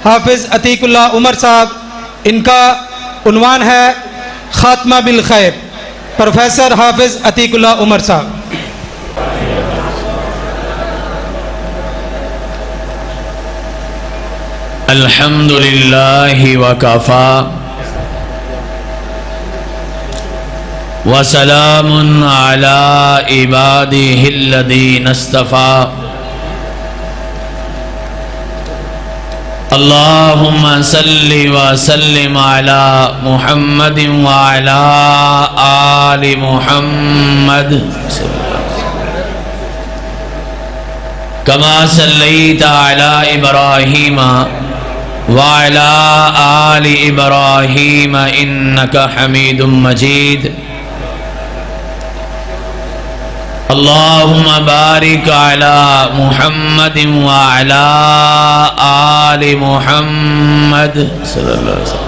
حافظ عتیق اللہ عمر صاحب، ان کا عنوان ہے خاتمہ بالخیر۔ پروفیسر حافظ عتیق اللہ عمر صاحب۔ الحمد للہ وکفا وسلام علی عبادہ الذین اصطفیٰ اللہم صلی وسلم علی محمد وعلی آل محمد کما صلیت علی ابراہیم وعلی آل ابراہیم انک حمید مجید اللہم بارک علی محمد وعلی آل محمد صلی اللہ علیہ وسلم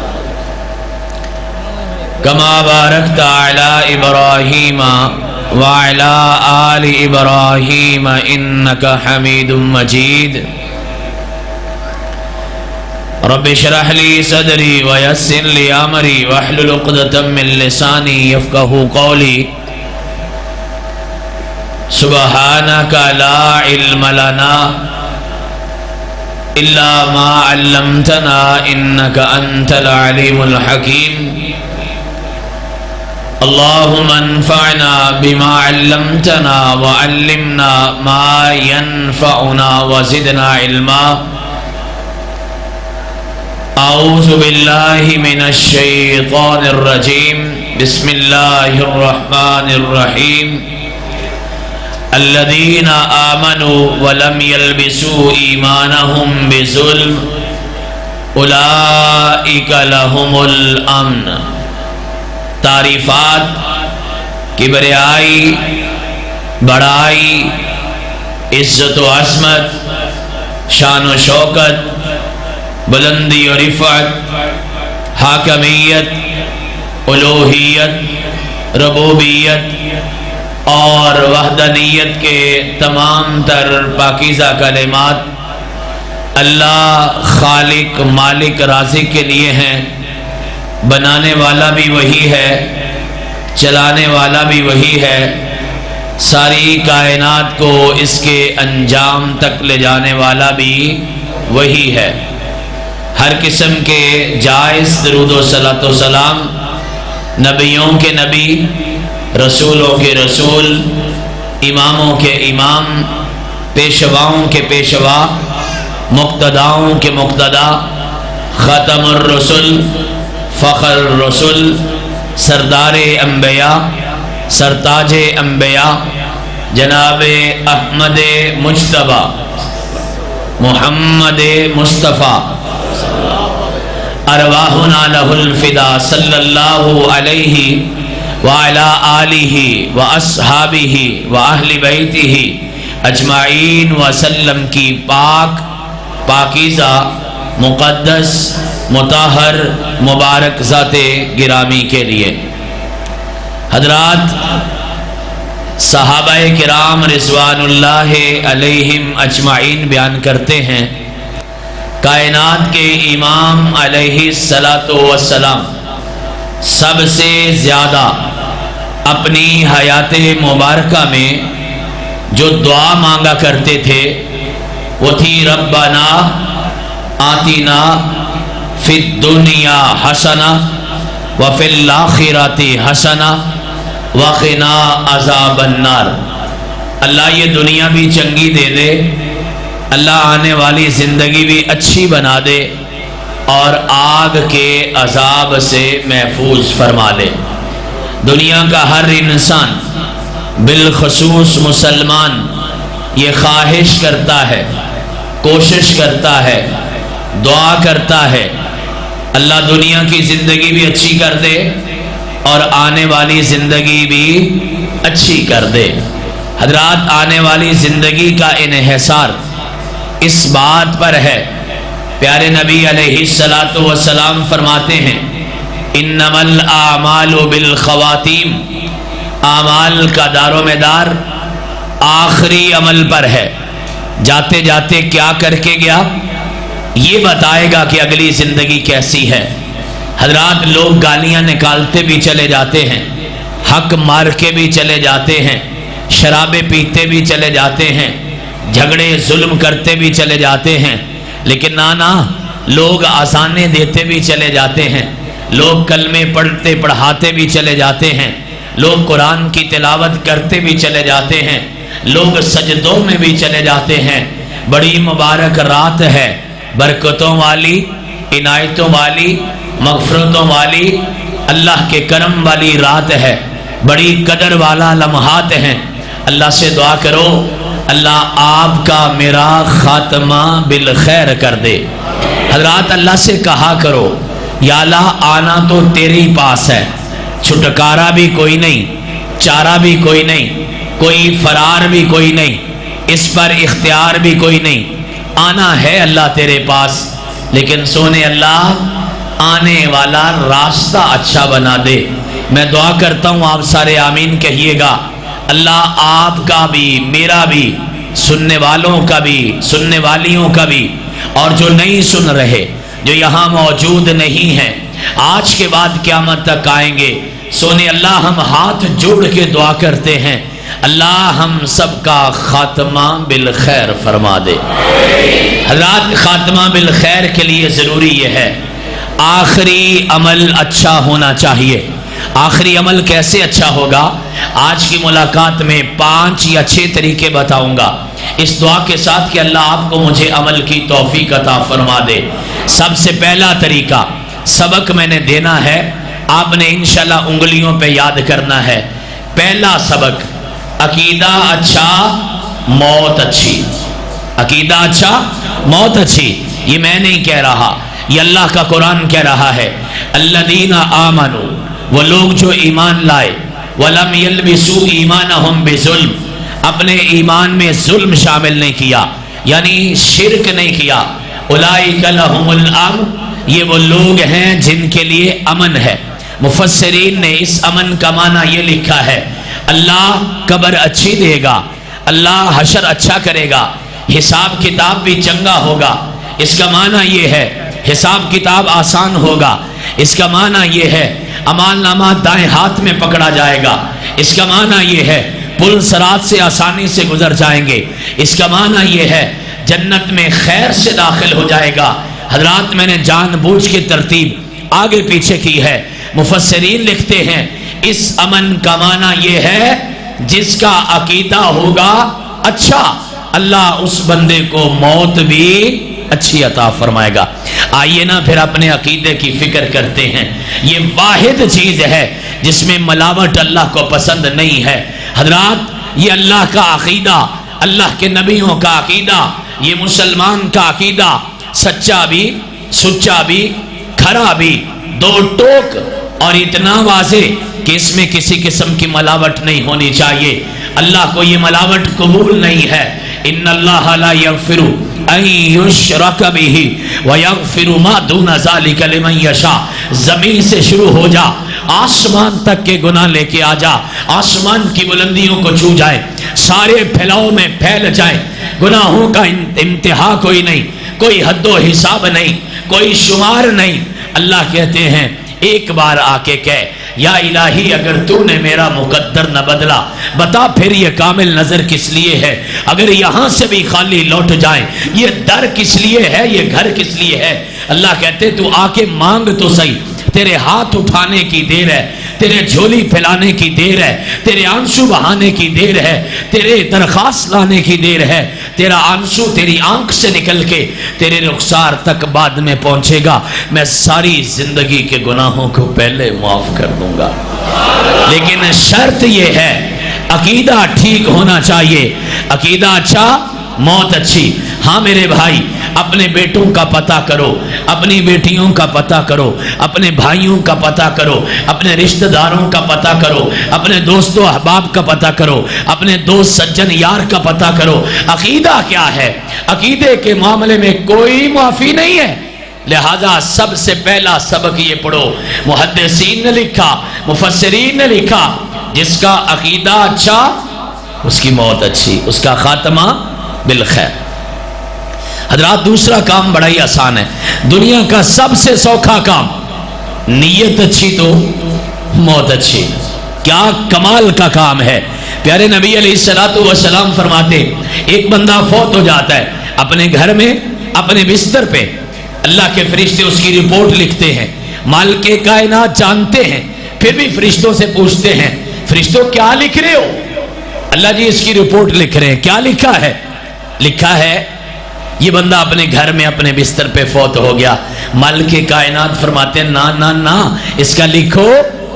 کما بارکت علی ابراہیم وعلی آل ابراہیم انک حمید مجید رب اشرح لی صدری ویسر لی امری واحلل عقدۃ من لسانی یفقہوا قولی سبحانک لا علم لنا الا ما علمتنا انک انت العلیم الحکیم اللہم انفعنا بما علمتنا وعلمنا ما ينفعنا وزدنا علما اعوذ باللہ من الشیطان الرجیم بسم اللہ الرحمن الرحیم الذین آمنوا ولم يلبسوا ایمانهم بظلم اولئک لهم الامن۔ تعریفات، کبریائی، بڑائی، عزت و عظمت، شان و شوکت، بلندی و رفعت، حاکمیت، الوہیت، ربوبیت اور وحدانیت کے تمام تر پاکیزہ کلمات اللہ خالق مالک رازق کے لیے ہیں۔ بنانے والا بھی وہی ہے، چلانے والا بھی وہی ہے، ساری کائنات کو اس کے انجام تک لے جانے والا بھی وہی ہے۔ ہر قسم کے جائز درود و صلاۃ و سلام نبیوں کے نبی، رسولوں کے رسول، اماموں کے امام، پیشواؤں کے پیشوا، مقتداؤں کے مقتدا، ختم الرسل، فخر الرسل، سردار انبیاء، سرتاج انبیاء، جناب احمد مجتبیٰ محمد مصطفیٰ ارواحنا لہ الفدا صلی اللہ علیہ وعلی آلہ واصحابہ واہل بیتہ اجمعین وسلم کی پاک، پاکیزہ، مقدس، مطہر، مبارک ذات گرامی کے لیے۔ حضرات، صحابہ کرام رضوان اللہ علیہم اجمعین بیان کرتے ہیں کائنات کے امام علیہ الصلاۃ والسلام سب سے زیادہ اپنی حیات مبارکہ میں جو دعا مانگا کرتے تھے وہ تھی ربنا آتنا فی الدنیا حسنہ وفی الآخرۃ حسنہ وقنا عذاب النار۔ اللہ یہ دنیا بھی چنگی دے دے، اللہ آنے والی زندگی بھی اچھی بنا دے اور آگ کے عذاب سے محفوظ فرما لے۔ دنیا کا ہر انسان بالخصوص مسلمان یہ خواہش کرتا ہے، کوشش کرتا ہے، دعا کرتا ہے اللہ دنیا کی زندگی بھی اچھی کر دے اور آنے والی زندگی بھی اچھی کر دے۔ حضرات، آنے والی زندگی کا انحصار اس بات پر ہے، پیارے نبی علیہ الصلاۃ والسلام فرماتے ہیں انما الاعمال بالخواتیم، اعمال کا دار و مدار آخری عمل پر ہے۔ جاتے جاتے کیا کر کے گیا، یہ بتائے گا کہ اگلی زندگی کیسی ہے۔ حضرات، لوگ گالیاں نکالتے بھی چلے جاتے ہیں، حق مار کے بھی چلے جاتے ہیں، شرابیں پیتے بھی چلے جاتے ہیں، جھگڑے ظلم کرتے بھی چلے جاتے ہیں، لیکن نانا لوگ آسانے دیتے بھی چلے جاتے ہیں، لوگ کلمے پڑھتے پڑھاتے بھی چلے جاتے ہیں، لوگ قرآن کی تلاوت کرتے بھی چلے جاتے ہیں، لوگ سجدوں میں بھی چلے جاتے ہیں۔ بڑی مبارک رات ہے، برکتوں والی، عنایتوں والی، مغفرتوں والی، اللہ کے کرم والی رات ہے، بڑی قدر والا لمحات ہیں۔ اللہ سے دعا کرو اللہ آپ کا میرا خاتمہ بالخیر کر دے۔ حضرات، اللہ سے کہا کرو یا اللہ آنا تو تیرے ہی پاس ہے، چھٹکارا بھی کوئی نہیں، چارہ بھی کوئی نہیں، کوئی فرار بھی کوئی نہیں، اس پر اختیار بھی کوئی نہیں، آنا ہے اللہ تیرے پاس، لیکن سونے اللہ آنے والا راستہ اچھا بنا دے۔ میں دعا کرتا ہوں آپ سارے آمین کہیے گا۔ اللہ آپ کا بھی، میرا بھی، سننے والوں کا بھی، سننے والیوں کا بھی، اور جو نہیں سن رہے، جو یہاں موجود نہیں ہیں، آج کے بعد قیامت تک آئیں گے، سونے اللہ ہم ہاتھ جوڑ کے دعا کرتے ہیں، اللہ ہم سب کا خاتمہ بالخیر فرما دے۔ حضرات، خاتمہ بالخیر کے لیے ضروری یہ ہے آخری عمل اچھا ہونا چاہیے۔ آخری عمل کیسے اچھا ہوگا؟ آج کی ملاقات میں 5 یا 6 طریقے بتاؤں گا، اس دعا کے ساتھ کہ اللہ آپ کو مجھے عمل کی توفیق عطا فرما دے۔ سب سے پہلا طریقہ، سبق میں نے دینا ہے، آپ نے انشاءاللہ انگلیوں پہ یاد کرنا ہے۔ پہلا سبق، عقیدہ اچھا موت اچھی۔ عقیدہ اچھا موت اچھی، یہ میں نہیں کہہ رہا، یہ اللہ کا قرآن کہہ رہا ہے۔ الذین آمنوا، وہ لوگ جو ایمان لائے، ولم یلبسوا ایمانہم بظلم، اپنے ایمان میں ظلم شامل نہیں کیا، یعنی شرک نہیں کیا، اولئک لہم الامن، یہ وہ لوگ ہیں جن کے لیے امن ہے۔ مفسرین نے اس امن کا معنی یہ لکھا ہے، اللہ قبر اچھی دے گا، اللہ حشر اچھا کرے گا، حساب کتاب بھی چنگا ہوگا۔ اس کا معنی یہ ہے حساب کتاب آسان ہوگا، اس کا معنی یہ ہے اعمال نامہ دائیں ہاتھ میں پکڑا جائے گا، اس کا معنی یہ ہے پل صراط سے آسانی سے گزر جائیں گے، اس کا معنی یہ ہے جنت میں خیر سے داخل ہو جائے گا۔ حضرات، میں نے جان بوجھ کے ترتیب آگے پیچھے کی ہے۔ مفسرین لکھتے ہیں اس امن کا معنی یہ ہے جس کا عقیدہ ہوگا اچھا، اللہ اس بندے کو موت بھی اچھی عطا فرمائے گا۔ آئیے نا پھر اپنے عقیدے کی فکر کرتے ہیں۔ یہ واحد چیز ہے جس میں ملاوٹ اللہ کو پسند نہیں ہے۔ حضرات، یہ اللہ کا عقیدہ، اللہ کے نبیوں کا عقیدہ، یہ مسلمان کا عقیدہ سچا بھی، سچا بھی، کھرا بھی، دو ٹوک اور اتنا واضح کہ اس میں کسی قسم کی ملاوٹ نہیں ہونی چاہیے۔ اللہ کو یہ ملاوٹ قبول نہیں ہے۔ ان اللہ لا یغفر ان یشرک بہ ویغفر ما دون ذلک لمن یشاء۔ زمین سے شروع ہو جا، آسمان تک کے گناہ لے کے آ جا، آسمان کی بلندیوں کو چھو جائے، سارے پھیلاؤ میں پھیل جائے، گناہوں کا انتہا کوئی نہیں، کوئی حد و حساب نہیں، کوئی شمار نہیں۔ اللہ کہتے ہیں ایک بار آ کے کہہ یا الہی اگر تو نے میرا مقدر نہ بدلا، بتا پھر یہ کامل نظر کس لیے ہے؟ اگر یہاں سے بھی خالی لوٹ جائیں، یہ در کس لیے ہے، یہ گھر کس لیے ہے؟ اللہ کہتے تو آ کے مانگ تو صحیح، تیرے ہاتھ اٹھانے کی دیر ہے، تیرے جھولی پھیلانے کی دیر ہے، تیرے آنسو بہانے کی دیر ہے، تیرے درخواست لانے کی دیر ہے۔ تیرا آنسو تیری آنکھ سے نکل کے تیرے رخسار تک بعد میں پہنچے گا، میں ساری زندگی کے گناہوں کو پہلے معاف کر دوں گا۔ لیکن شرط یہ ہے عقیدہ ٹھیک ہونا چاہیے۔ عقیدہ اچھا موت اچھی۔ ہاں میرے بھائی، اپنے بیٹوں کا پتہ کرو، اپنی بیٹیوں کا پتہ کرو، اپنے بھائیوں کا پتہ کرو، اپنے رشتہ داروں کا پتہ کرو، اپنے دوست و احباب کا پتہ کرو، اپنے دوست سجن یار کا پتہ کرو۔ عقیدہ کیا ہے؟ عقیدے کے معاملے میں کوئی معافی نہیں ہے۔ لہذا سب سے پہلا سبق یہ پڑھو، محدثین نے لکھا، مفسرین نے لکھا، جس کا عقیدہ اچھا اس کی موت اچھی، اس کا خاتمہ بالخیر۔ حضرات دوسرا کام بڑا ہی آسان ہے، دنیا کا سب سے سوکھا کام، نیت اچھی تو موت اچھی، کیا کمال کا کام ہے۔ پیارے نبی علیہ السلام فرماتے ایک بندہ فوت ہو جاتا ہے اپنے گھر میں اپنے بستر پہ، اللہ کے فرشتے اس کی رپورٹ لکھتے ہیں، مالک کائنات جانتے ہیں، پھر بھی فرشتوں سے پوچھتے ہیں فرشتوں کیا لکھ رہے ہو؟ اللہ جی اس کی رپورٹ لکھ رہے ہیں۔ کیا لکھا ہے؟ لکھا ہے یہ بندہ اپنے گھر میں اپنے بستر پہ فوت ہو گیا۔ مالک کائنات فرماتے ہیں نا نا نا، اس کا لکھو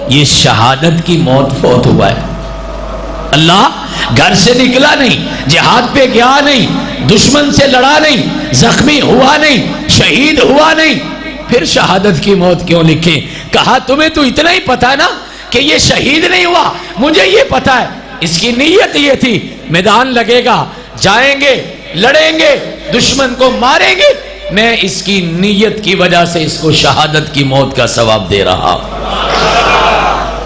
یہ شہادت کی موت فوت ہوا ہے۔ اللہ گھر سے نکلا نہیں، جہاد پہ گیا نہیں، دشمن سے لڑا نہیں، زخمی ہوا نہیں، شہید ہوا نہیں، پھر شہادت کی موت کیوں لکھیں؟ کہا تمہیں تو اتنا ہی پتا ہے نا کہ یہ شہید نہیں ہوا، مجھے یہ پتا ہے اس کی نیت یہ تھی میدان لگے گا، جائیں گے، لڑیں گے، دشمن کو ماریں گے، میں اس کی نیت کی وجہ سے اس کو شہادت کی موت کا ثواب دے رہا۔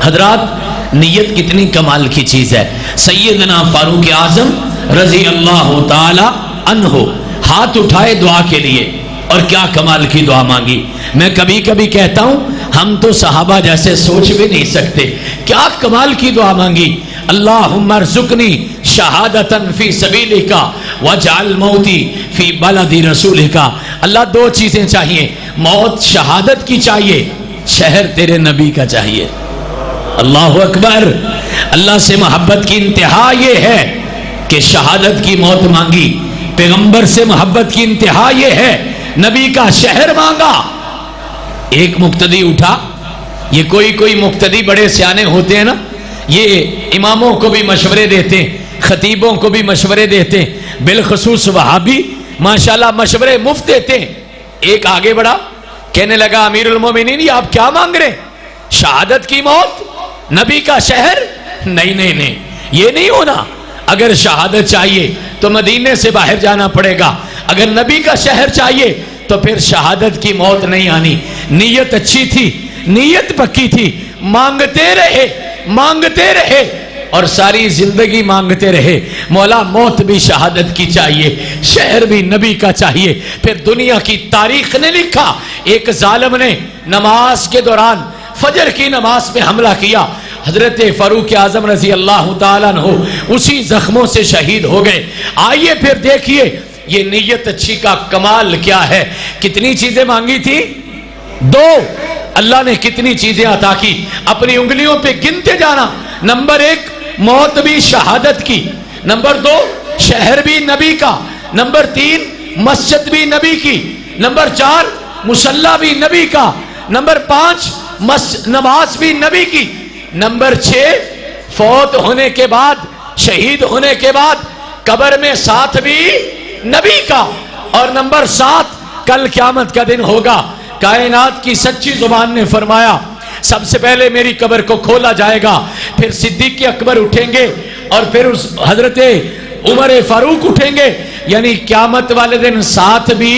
حضرات نیت کتنی کمال کی چیز ہے۔ سیدنا فاروق اعظم رضی اللہ تعالی عنہ ہاتھ اٹھائے دعا کے لیے، اور کیا کمال کی دعا مانگی۔ میں کبھی کبھی کہتا ہوں ہم تو صحابہ جیسے سوچ بھی نہیں سکتے، کیا کمال کی دعا مانگی۔ اللہم ارزقنی شہادتاً فی سبیلک واجعل موتی فی بلد رسولک۔ اللہ دو چیزیں چاہیے، موت شہادت کی چاہیے، شہر تیرے نبی کا چاہیے۔ اللہ اکبر۔ اللہ سے محبت کی انتہا یہ ہے کہ شہادت کی موت مانگی، پیغمبر سے محبت کی انتہا یہ ہے نبی کا شہر مانگا۔ ایک مقتدی اٹھا، یہ کوئی مقتدی بڑے سیانے ہوتے ہیں نا، یہ اماموں کو بھی مشورے دیتے ہیں، خطیبوں کو بھی مشورے دیتے ہیں، بالخصوص وہابی ماشاءاللہ مشورے مفت دیتے ہیں۔ ایک آگے بڑھا، کہنے لگا امیر المومنین یہ آپ کیا مانگ رہے ہیں؟ شہادت کی موت، نبی کا شہر؟ نہیں، یہ نہیں ہونا۔ اگر شہادت چاہیے تو مدینے سے باہر جانا پڑے گا، اگر نبی کا شہر چاہیے تو پھر شہادت کی موت نہیں آنی۔ نیت اچھی تھی، نیت پکی تھی، مانگتے رہے اور ساری زندگی مانگتے رہے۔ مولا موت بھی شہادت کی چاہیے، شہر بھی نبی کا چاہیے۔ پھر دنیا کی تاریخ نے لکھا ایک ظالم نے نماز کے دوران فجر کی نماز پہ حملہ کیا، حضرت فاروق اعظم رضی اللہ تعالیٰ عنہ اسی زخموں سے شہید ہو گئے۔ آئیے پھر دیکھیے یہ نیت اچھی کا کمال کیا ہے۔ کتنی چیزیں مانگی تھی؟ دو۔ اللہ نے کتنی چیزیں عطا کی، اپنی انگلیوں پہ گنتے جانا۔ نمبر ایک موت بھی شہادت کی، نمبر دو شہر بھی نبی کا، نمبر تین مسجد بھی نبی کی، نمبر چار مصلی بھی نبی کا، نمبر پانچ نماز بھی نبی کی، نمبر چھ فوت ہونے کے بعد، شہید ہونے کے بعد قبر میں ساتھ بھی نبی کا، اور نمبر سات کل قیامت کا دن ہوگا، کائنات کی سچی زبان نے فرمایا سب سے پہلے میری قبر کو کھولا جائے گا، پھر صدیق اکبر اٹھیں گے اور پھر اس حضرت عمر فاروق اٹھیں گے، یعنی قیامت والے دن ساتھ بھی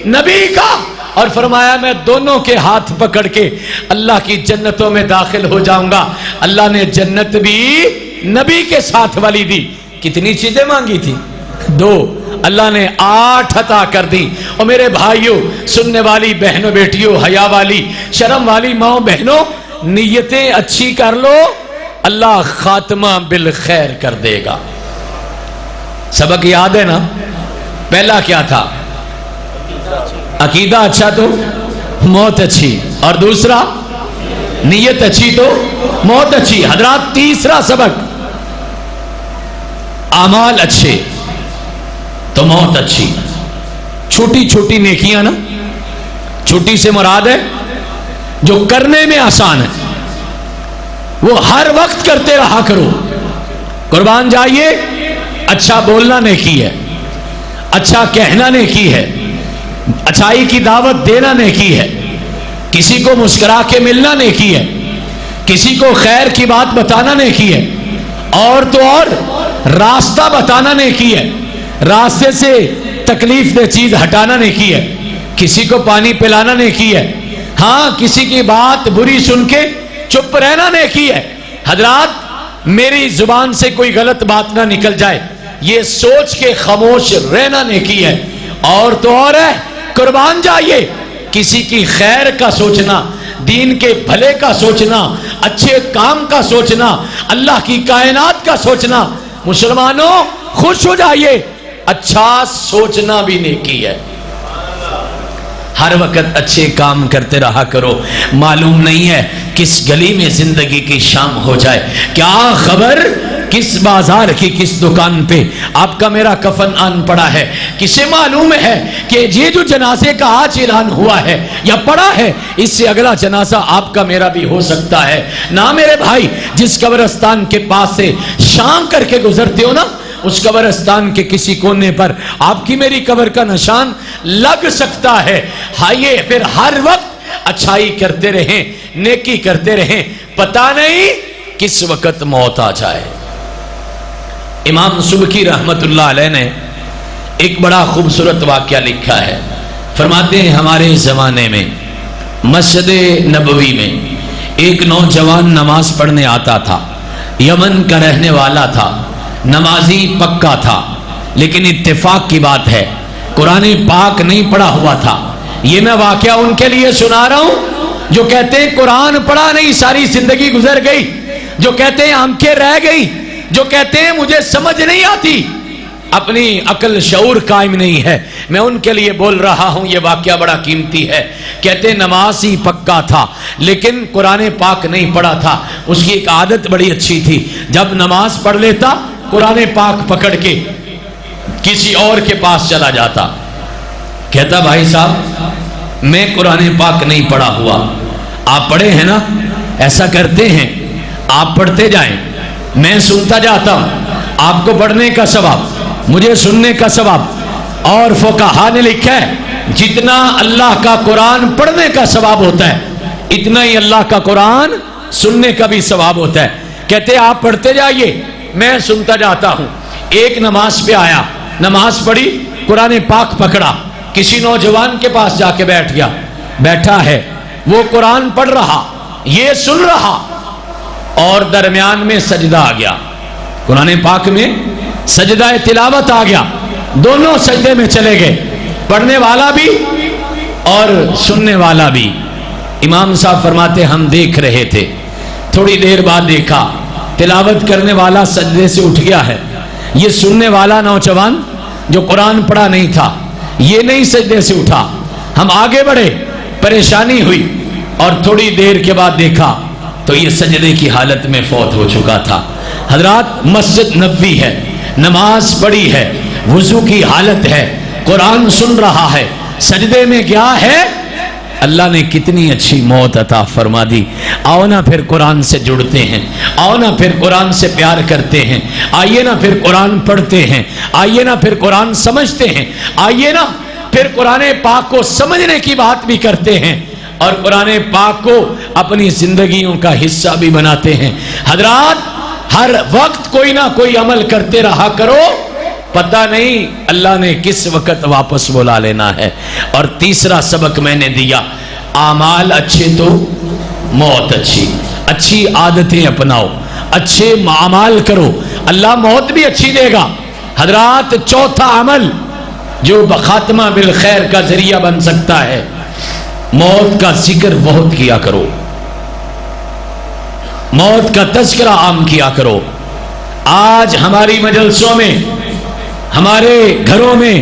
نبی کا۔ اور فرمایا میں دونوں کے ہاتھ پکڑ کے اللہ کی جنتوں میں داخل ہو جاؤں گا۔ اللہ نے جنت بھی نبی کے ساتھ والی دی۔ کتنی چیزیں مانگی تھی؟ دو۔ اللہ نے 8 عطا کر دی۔ اور میرے بھائیوں، سننے والی بہنوں بیٹیوں، حیا والی شرم والی ماں بہنوں، نیتیں اچھی کر لو، اللہ خاتمہ بالخیر کر دے گا۔ سبق یاد ہے نا؟ پہلا کیا تھا؟ عقیدہ اچھا تو موت اچھی، اور دوسرا نیت اچھی تو موت اچھی۔ حضرات تیسرا سبق اعمال اچھے تو موت اچھی۔ چھوٹی چھوٹی نیکیاں نا، چھوٹی سے مراد ہے جو کرنے میں آسان ہے، وہ ہر وقت کرتے رہا کرو۔ قربان جائیے، اچھا بولنا نیکی ہے، اچھا کہنا نیکی ہے، اچھائی کی دعوت دینا نیکی ہے، کسی کو مسکرا کے ملنا نیکی ہے، کسی کو خیر کی بات بتانا نیکی ہے، اور تو اور راستہ بتانا نیکی ہے، راستے سے تکلیف دہ چیز ہٹانا نیکی ہے، کسی کو پانی پلانا نیکی ہے، ہاں کسی کی بات بری سن کے چپ رہنا نیکی ہے۔ حضرات میری زبان سے کوئی غلط بات نہ نکل جائے، یہ سوچ کے خاموش رہنا نیکی ہے، اور تو اور ہے قربان جائیے کسی کی خیر کا سوچنا, دین کے بھلے کا سوچنا, اچھے کام کا سوچنا, اللہ کی کائنات کا سوچنا. مسلمانوں خوش ہو جائیے, اچھا سوچنا بھی نیکی ہے. ہر وقت اچھے کام کرتے رہا کرو. معلوم نہیں ہے کس گلی میں زندگی کی شام ہو جائے, کیا خبر کس بازار کی کس دکان پہ آپ کا میرا کفن آن پڑا ہے. کسے معلوم ہے کہ یہ جو جنازے کا آج اعلان ہوا ہے یا پڑا ہے, اس سے اگلا جنازہ آپ کا میرا بھی ہو سکتا ہے. نہ میرے بھائی, جس قبرستان کے پاس سے شام کر کے گزرتے ہو نا, اس قبرستان کے کسی کونے پر آپ کی میری قبر کا نشان لگ سکتا ہے. ہائیے پھر ہر وقت اچھائی کرتے رہیں, نیکی کرتے رہیں, پتہ نہیں کس وقت موت آ جائے. امام سبکی رحمت اللہ علیہ نے ایک بڑا خوبصورت واقعہ لکھا ہے. فرماتے ہیں ہمارے زمانے میں مسجد نبوی میں ایک نوجوان نماز پڑھنے آتا تھا. یمن کا رہنے والا تھا, نمازی پکا تھا, لیکن اتفاق کی بات ہے قرآن پاک نہیں پڑھا ہوا تھا. یہ میں واقعہ ان کے لیے سنا رہا ہوں جو کہتے ہیں قرآن پڑھا نہیں, ساری زندگی گزر گئی, جو کہتے ہیں آنکھیں رہ گئی, جو کہتے ہیں مجھے سمجھ نہیں آتی, اپنی عقل شعور قائم نہیں ہے. میں ان کے لیے بول رہا ہوں, یہ واقعہ بڑا قیمتی ہے. کہتے ہیں نماز ہی پکا تھا لیکن قرآن پاک نہیں پڑھا تھا. اس کی ایک عادت بڑی اچھی تھی, جب نماز پڑھ لیتا قرآن پاک پکڑ کے کسی اور کے پاس چلا جاتا. کہتا بھائی صاحب میں قرآن پاک نہیں پڑھا ہوا, آپ پڑھے ہیں نا. ایسا کرتے ہیں آپ پڑھتے جائیں, میں سنتا جاتا ہوں, آپ کو پڑھنے کا ثواب مجھے سننے کا ثواب. اور فقہا نے لکھا ہے جتنا اللہ کا قرآن پڑھنے کا ثواب ہوتا ہے اتنا ہی اللہ کا قرآن سننے کا بھی ثواب ہوتا ہے. کہتے آپ پڑھتے جائیے میں سنتا جاتا ہوں. ایک نماز پہ آیا, نماز پڑھی, قرآن پاک پکڑا, کسی نوجوان کے پاس جا کے بیٹھ گیا. بیٹھا ہے وہ قرآن پڑھ رہا, یہ سن رہا, اور درمیان میں سجدہ آ گیا. قرآن پاک میں سجدہ تلاوت آ گیا, دونوں سجدے میں چلے گئے, پڑھنے والا بھی اور سننے والا بھی. امام صاحب فرماتے ہم دیکھ رہے تھے, تھوڑی دیر بعد دیکھا تلاوت کرنے والا سجدے سے اٹھ گیا ہے, یہ سننے والا نوجوان جو قرآن پڑھا نہیں تھا یہ نہیں سجدے سے اٹھا. ہم آگے بڑھے, پریشانی ہوئی, اور تھوڑی دیر کے بعد دیکھا تو یہ سجدے کی حالت میں فوت ہو چکا تھا. حضرات مسجد نبوی ہے, نماز پڑھی ہے, وضو کی حالت ہے, قرآن سن رہا ہے, سجدے میں گیا ہے, اللہ نے کتنی اچھی موت عطا فرما دی. آؤ نا پھر قرآن سے جڑتے ہیں, آؤ نا پھر قرآن سے پیار کرتے ہیں, آئیے نا پھر قرآن پڑھتے ہیں, آئیے نا پھر قرآن سمجھتے ہیں, آئیے نا پھر قرآن پاک کو سمجھنے کی بات بھی کرتے ہیں, اور قرآن پاک کو اپنی زندگیوں کا حصہ بھی بناتے ہیں. حضرات ہر وقت کوئی نہ کوئی عمل کرتے رہا کرو, پتہ نہیں اللہ نے کس وقت واپس بلا لینا ہے. اور تیسرا سبق میں نے دیا, اعمال اچھے تو موت اچھی. اچھی عادتیں اپناؤ, اچھے اعمال کرو, اللہ موت بھی اچھی دے گا. حضرات چوتھا عمل جو خاتمہ بالخیر کا ذریعہ بن سکتا ہے, موت کا ذکر بہت کیا کرو, موت کا تذکرہ عام کیا کرو. آج ہماری مجلسوں میں, ہمارے گھروں میں,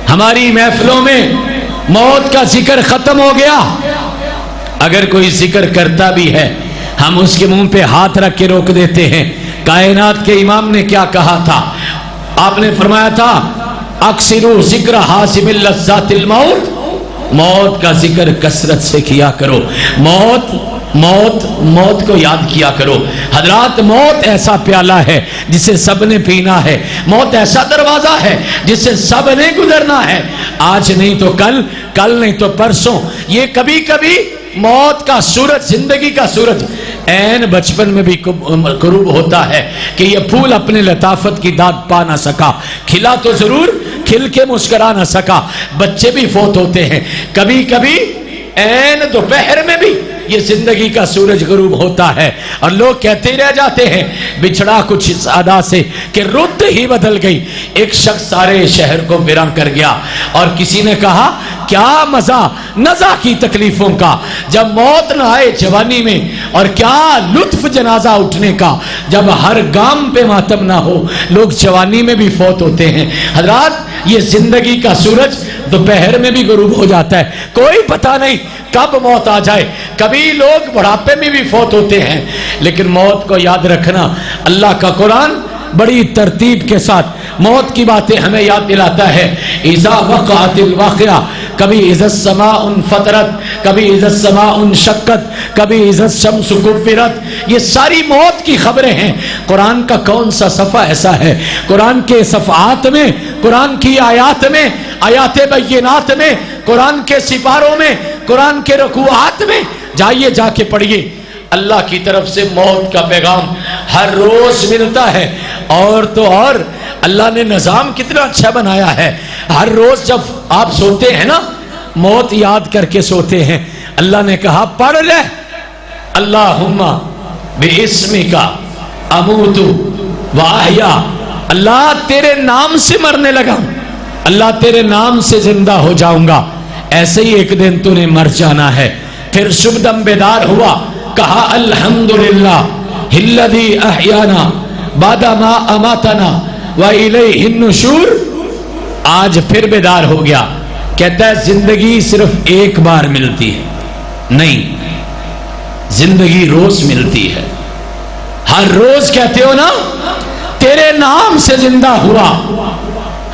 ہماری محفلوں میں موت کا ذکر ختم ہو گیا. اگر کوئی ذکر کرتا بھی ہے ہم اس کے منہ پہ ہاتھ رکھ کے روک دیتے ہیں. کائنات کے امام نے کیا کہا تھا, آپ نے فرمایا تھا اکثروا ذکر حاسم اللذات الموت, موت کا ذکر کثرت سے کیا کرو. موت موت موت کو یاد کیا کرو. حضرات موت ایسا پیالہ ہے جسے سب نے پینا ہے, موت ایسا دروازہ ہے جسے سب نے گزرنا ہے. آج نہیں تو کل, کل نہیں تو پرسوں. یہ کبھی کبھی موت کا سورج, زندگی کا سورج عین بچپن میں بھی غروب ہوتا ہے کہ یہ پھول اپنے لطافت کی داد پا نہ سکا, کھلا تو ضرور, کھل کے مسکرا نہ سکا. بچے بھی فوت ہوتے ہیں کبھی کبھی, عین دوپہر میں بھی یہ زندگی کا سورج غروب ہوتا ہے, اور لوگ کہتے رہ جاتے ہیں بچھڑا کچھ ادا سے کہ رت ہی بدل گئی. ایک شخص سارے شہر کو ویراں کر گیا اور کسی نے کہا کیا مزہ نزا کی تکلیفوں کا جب موت نہ آئے جوانی میں، اور کیا لطف جنازہ اٹھنے کا جب ہر گام پہ ماتم نہ ہو. لوگ جوانی میں بھی فوت ہوتے ہیں. حضرات یہ زندگی کا سورج دوپہر میں بھی غروب ہو جاتا ہے، کوئی پتہ نہیں کب موت آ جائے. کبھی لوگ بڑھاپے میں بھی فوت ہوتے ہیں، لیکن موت کو یاد رکھنا. اللہ کا قرآن بڑی ترتیب کے ساتھ موت کی باتیں ہمیں یاد دلاتا ہے. اذا وقعت الواقعہ، کبھی اذا السماء انفطرت، کبھی اذا السماء انشقت، کبھی اذا الشمس کورت. یہ ساری موت کی خبریں ہیں. قرآن کا کون سا صفحہ ایسا ہے، قرآن کے صفحات میں، قرآن کی آیات میں، آیات بینات میں، قرآن کے سپاروں میں، قرآن کے رکوعات میں جائیے، جا کے پڑھیے. اللہ کی طرف سے موت کا پیغام ہر روز ملتا ہے. اور تو اور اللہ نے نظام کتنا اچھا بنایا ہے. ہر روز جب آپ سوتے ہیں نا، موت یاد کر کے سوتے ہیں. اللہ نے کہا پڑھ لے اللہم باسمک اموت واحیا. اللہ تیرے نام سے مرنے لگا، اللہ تیرے نام سے زندہ ہو جاؤں گا. ایسے ہی ایک دن تو نے مر جانا ہے. پھر صبح دم بیدار ہوا، کہا الحمدللہ الذی احیانا بعد ما اماتنا والیہ النشور. آج پھر بیدار ہو گیا. کہتا ہے زندگی صرف ایک بار ملتی ہے، نہیں، زندگی روز ملتی ہے. ہر روز کہتے ہو نا تیرے نام سے زندہ ہوا.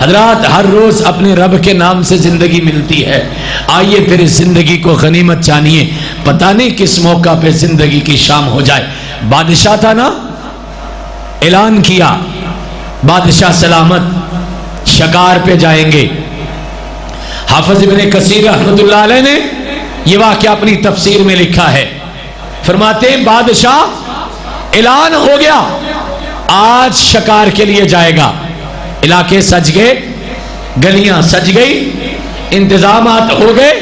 حضرات ہر روز اپنے رب کے نام سے زندگی ملتی ہے. آئیے پھر اس زندگی کو غنیمت جانیے. پتہ نہیں کس موقع پہ زندگی کی شام ہو جائے. بادشاہ تھا نا، اعلان کیا بادشاہ سلامت شکار پہ جائیں گے. حافظ ابن کثیر رحمۃ اللہ علیہ نے یہ واقعہ اپنی تفسیر میں لکھا ہے. فرماتے ہیں بادشاہ اعلان ہو گیا آج شکار کے لیے جائے گا. علاقے سج گئے، گلیاں سج گئی، انتظامات ہو گئے،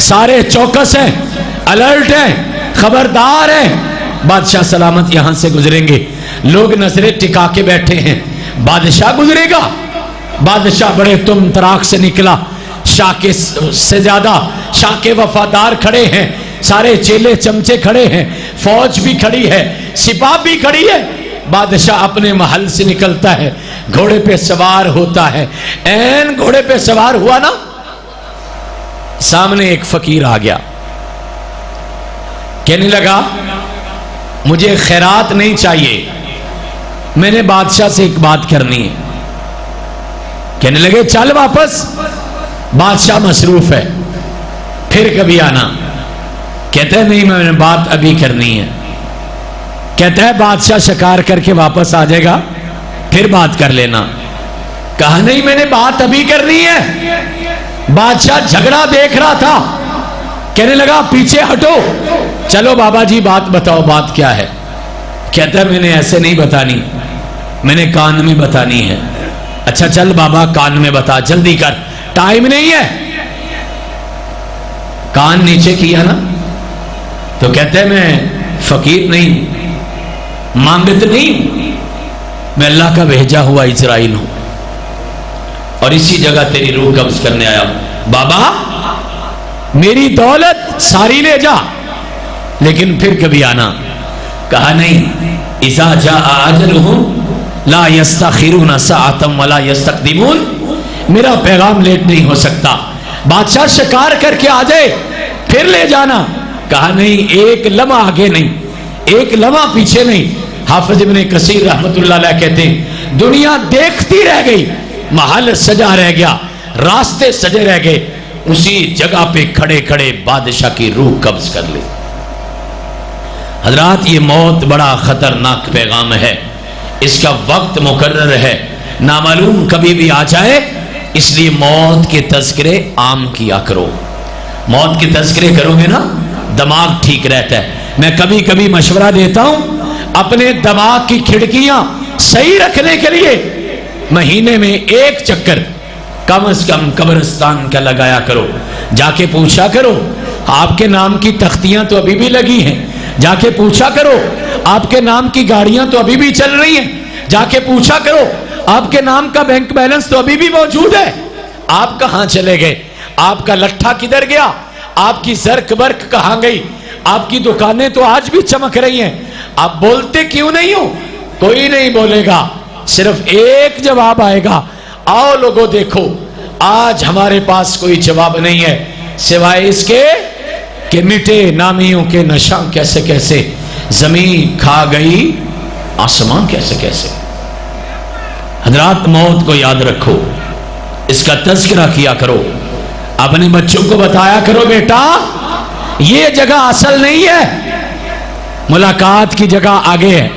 سارے چوکس ہیں، الرٹ ہیں، خبردار ہیں. بادشاہ سلامت یہاں سے گزریں گے. لوگ نظریں ٹکا کے بیٹھے ہیں، بادشاہ گزرے گا. بادشاہ بڑے تم تراک سے نکلا، شاہ کے سے زیادہ شاہ کے وفادار کھڑے ہیں، سارے چیلے چمچے کھڑے ہیں، فوج بھی کھڑی ہے، سپاہ بھی کھڑی ہے. بادشاہ اپنے محل سے نکلتا ہے، گھوڑے پہ سوار ہوتا ہے. این گھوڑے پہ سوار ہوا نا، سامنے ایک فقیر آ گیا. کہنے لگا مجھے خیرات نہیں چاہیے، میں نے بادشاہ سے ایک بات کرنی ہے. کہنے لگے چل واپس، بادشاہ مصروف ہے، پھر کبھی آنا. کہتا ہے نہیں میں نے بات ابھی کرنی ہے. کہتا ہے بادشاہ شکار کر کے واپس آ جائے گا، پھر بات کر لینا. کہا نہیں میں نے بات ابھی کرنی ہے. بادشاہ جھگڑا دیکھ رہا تھا. کہنے لگا پیچھے ہٹو، چلو بابا جی بات بتاؤ، بات کیا ہے. کہتا ہے میں نے ایسے نہیں بتانی، میں نے کان میں بتانی ہے. اچھا چل بابا کان میں بتا، جلدی کر، ٹائم نہیں ہے. کان نیچے کیا نا تو کہتے ہیں میں فقیر نہیں، مانگت نہیں، میں اللہ کا بھیجا ہوا اسرائیل ہوں اور اسی جگہ تیری روح قبض کرنے آیا ہوں. بابا میری دولت ساری لے جا لیکن پھر کبھی آنا. کہا نہیں، اذا جاء اجلهم لا يستخرون ساعة ولا يستقدمون. میرا پیغام لیٹ نہیں ہو سکتا. بادشاہ شکار کر کے آ جائے پھر لے جانا. کہا نہیں، ایک لمحہ آگے نہیں، ایک لمحہ پیچھے نہیں. حافظ ابن کثیر رحمت اللہ علیہ کہتے ہیں دنیا دیکھتی رہ گئی، محل سجا رہ گیا، راستے سجے رہ گئے، اسی جگہ پہ کھڑے کھڑے بادشاہ کی روح قبض کر لی. حضرات یہ موت بڑا خطرناک پیغام ہے. اس کا وقت مقرر ہے، نامعلوم کبھی بھی آ جائے. اس لیے موت کے تذکرے عام کیا کرو. موت کے تذکرے کرو گے نا دماغ ٹھیک رہتا ہے. میں کبھی کبھی مشورہ دیتا ہوں اپنے دماغ کی کھڑکیاں صحیح رکھنے کے لیے مہینے میں ایک چکر کم از کم قبرستان کا لگایا کرو. جا کے پوچھا کرو آپ کے نام کی تختیاں تو ابھی بھی لگی ہیں. جا کے پوچھا کرو آپ کے نام کی گاڑیاں تو ابھی بھی چل رہی ہیں. جا کے پوچھا کرو آپ کے نام کا بینک بیلنس تو ابھی بھی موجود ہے. آپ کہاں چلے گئے؟ آپ کا لٹھا کدھر گیا؟ آپ کی زرک برک کہاں گئی؟ آپ کی دکانیں تو آج بھی چمک رہی ہیں. آپ بولتے کیوں نہیں ہو؟ کوئی نہیں بولے گا، صرف ایک جواب آئے گا. آؤ لوگوں دیکھو، آج ہمارے پاس کوئی جواب نہیں ہے سوائے اس کے کہ مٹے نامیوں کے نشاں کیسے کیسے، زمین کھا گئی آسمان کیسے کیسے. حضرات موت کو یاد رکھو، اس کا تذکرہ کیا کرو، اپنے بچوں کو بتایا کرو بیٹا یہ جگہ اصل نہیں ہے، ملاقات کی جگہ آگے ہے،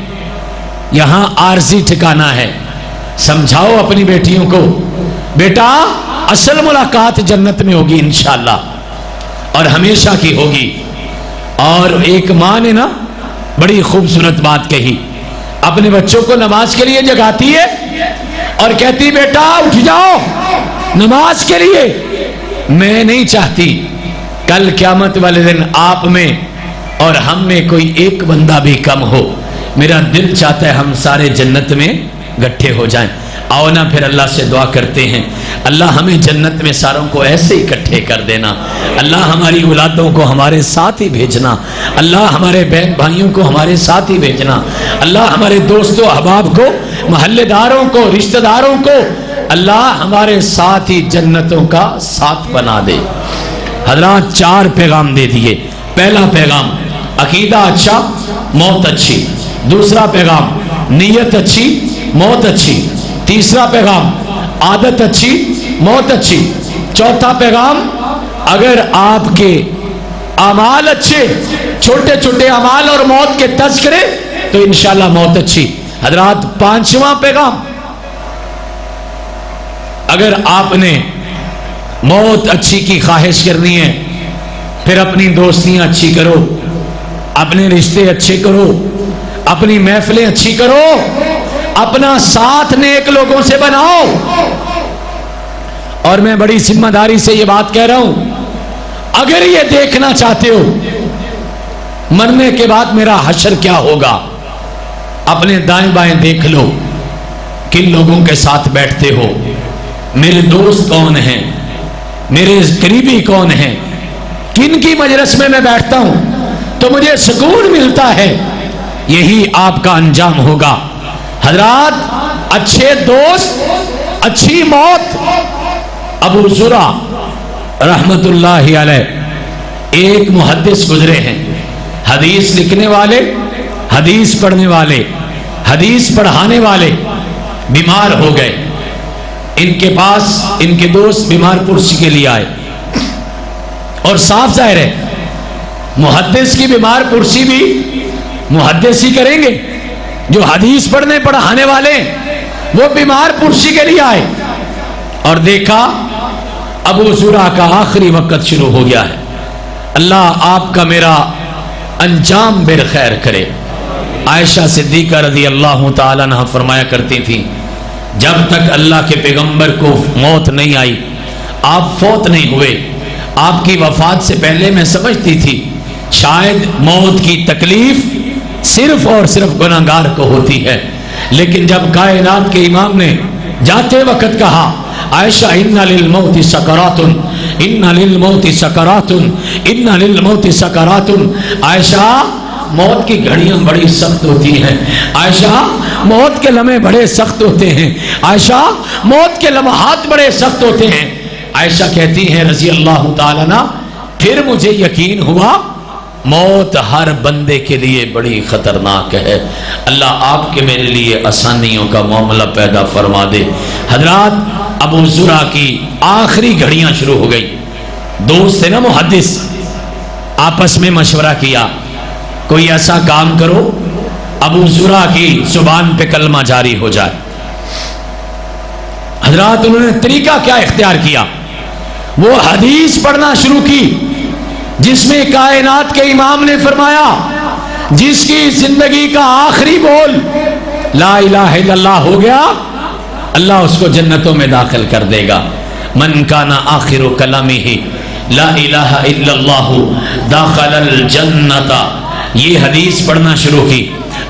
یہاں عارضی ٹھکانہ ہے. سمجھاؤ اپنی بیٹیوں کو بیٹا اصل ملاقات جنت میں ہوگی انشاءاللہ اور ہمیشہ کی ہوگی. اور ایک ماں نے نا بڑی خوبصورت بات کہی، اپنے بچوں کو نماز کے لیے جگاتی ہے اور کہتی بیٹا اٹھ جاؤ نماز کے لیے. میں نہیں چاہتی کل قیامت والے دن آپ میں اور ہم میں کوئی ایک بندہ بھی کم ہو. میرا دل چاہتا ہے ہم سارے جنت میں گٹھے ہو جائیں. آؤ نا پھر اللہ سے دعا کرتے ہیں، اللہ ہمیں جنت میں ساروں کو ایسے اکٹھے کر دینا، اللہ ہماری اولادوں کو ہمارے ساتھ ہی بھیجنا، اللہ ہمارے بہن بھائیوں کو ہمارے ساتھ ہی بھیجنا، اللہ ہمارے دوستوں احباب کو، محلے داروں کو، رشتہ داروں کو اللہ ہمارے ساتھ ہی جنتوں کا ساتھ بنا دے. حضرات 4 پیغام دے دیے. پہلا پیغام عقیدہ اچھا موت اچھی. دوسرا پیغام نیت اچھی موت اچھی. تیسرا پیغام عادت اچھی موت اچھی. چوتھا پیغام اگر آپ کے اعمال اچھے، چھوٹے چھوٹے اعمال اور موت کے تذکرے تو انشاءاللہ موت اچھی. حضرات 5واں پیغام اگر آپ نے موت اچھی کی خواہش کرنی ہے پھر اپنی دوستیاں اچھی کرو، اپنے رشتے اچھے کرو، اپنی محفلیں اچھی کرو، اپنا ساتھ نیک لوگوں سے بناؤ. اور میں بڑی ذمہ داری سے یہ بات کہہ رہا ہوں، اگر یہ دیکھنا چاہتے ہو مرنے کے بعد میرا حشر کیا ہوگا، اپنے دائیں بائیں دیکھ لو کن لوگوں کے ساتھ بیٹھتے ہو، میرے دوست کون ہیں، میرے قریبی کون ہیں، کن کی مجلس میں بیٹھتا ہوں تو مجھے سکون ملتا ہے. یہی آپ کا انجام ہوگا. حضرات اچھے دوست اچھی موت. ابو زرع رحمت اللہ علیہ ایک محدث گزرے ہیں، حدیث لکھنے والے، حدیث پڑھنے والے، حدیث پڑھانے والے، بیمار ہو گئے. ان کے پاس ان کے دوست بیمار پرسی کے لیے آئے اور صاف ظاہر ہے محدث کی بیمار پرسی بھی محدث ہی کریں گے. جو حدیث پڑھنے پڑھانے والے وہ بیمار پرسی کے لیے آئے اور دیکھا ابو زرع کا آخری وقت شروع ہو گیا ہے. اللہ آپ کا میرا انجام بالخیر کرے. عائشہ صدیقہ رضی اللہ تعالیٰ عنہ فرمایا کرتی تھی جب تک اللہ کے پیغمبر کو موت نہیں آئی، آپ فوت نہیں ہوئے، آپ کی وفات سے پہلے میں سمجھتی تھی شاید موت کی تکلیف صرف اور صرف گناہگار کو ہوتی ہے. لیکن جب کائنات کے امام نے جاتے وقت کہا عائشہ ان للموت سکرات ان للموت سکرات ان للموت سکرات، عائشہ موت کی گھڑیاں بڑی سخت ہوتی ہیں، عائشہ موت کے لمحے بڑے سخت ہوتے ہیں، عائشہ موت کے لمحات بڑے سخت ہوتے ہیں. عائشہ کہتی ہیں رضی اللہ تعالیٰ عنہ پھر مجھے یقین ہوا موت ہر بندے کے لیے بڑی خطرناک ہے. اللہ آپ کے میرے لیے آسانیوں کا معاملہ پیدا فرما دے. حضرات ابو زرع کی آخری گھڑیاں شروع ہو گئی. دوست تھے نا محدث، آپس میں مشورہ کیا کوئی ایسا کام کرو ابو زرع کی زبان پہ کلمہ جاری ہو جائے. حضرات انہوں نے طریقہ کیا اختیار کیا، وہ حدیث پڑھنا شروع کی جس میں کائنات کے امام نے فرمایا جس کی زندگی کا آخری بول لا الہ الا اللہ ہو گیا اللہ اس کو جنتوں میں داخل کر دے گا. من کان آخر کلامہ لا الہ الا اللہ داخل الجنت. یہ حدیث پڑھنا شروع کی.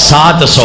700।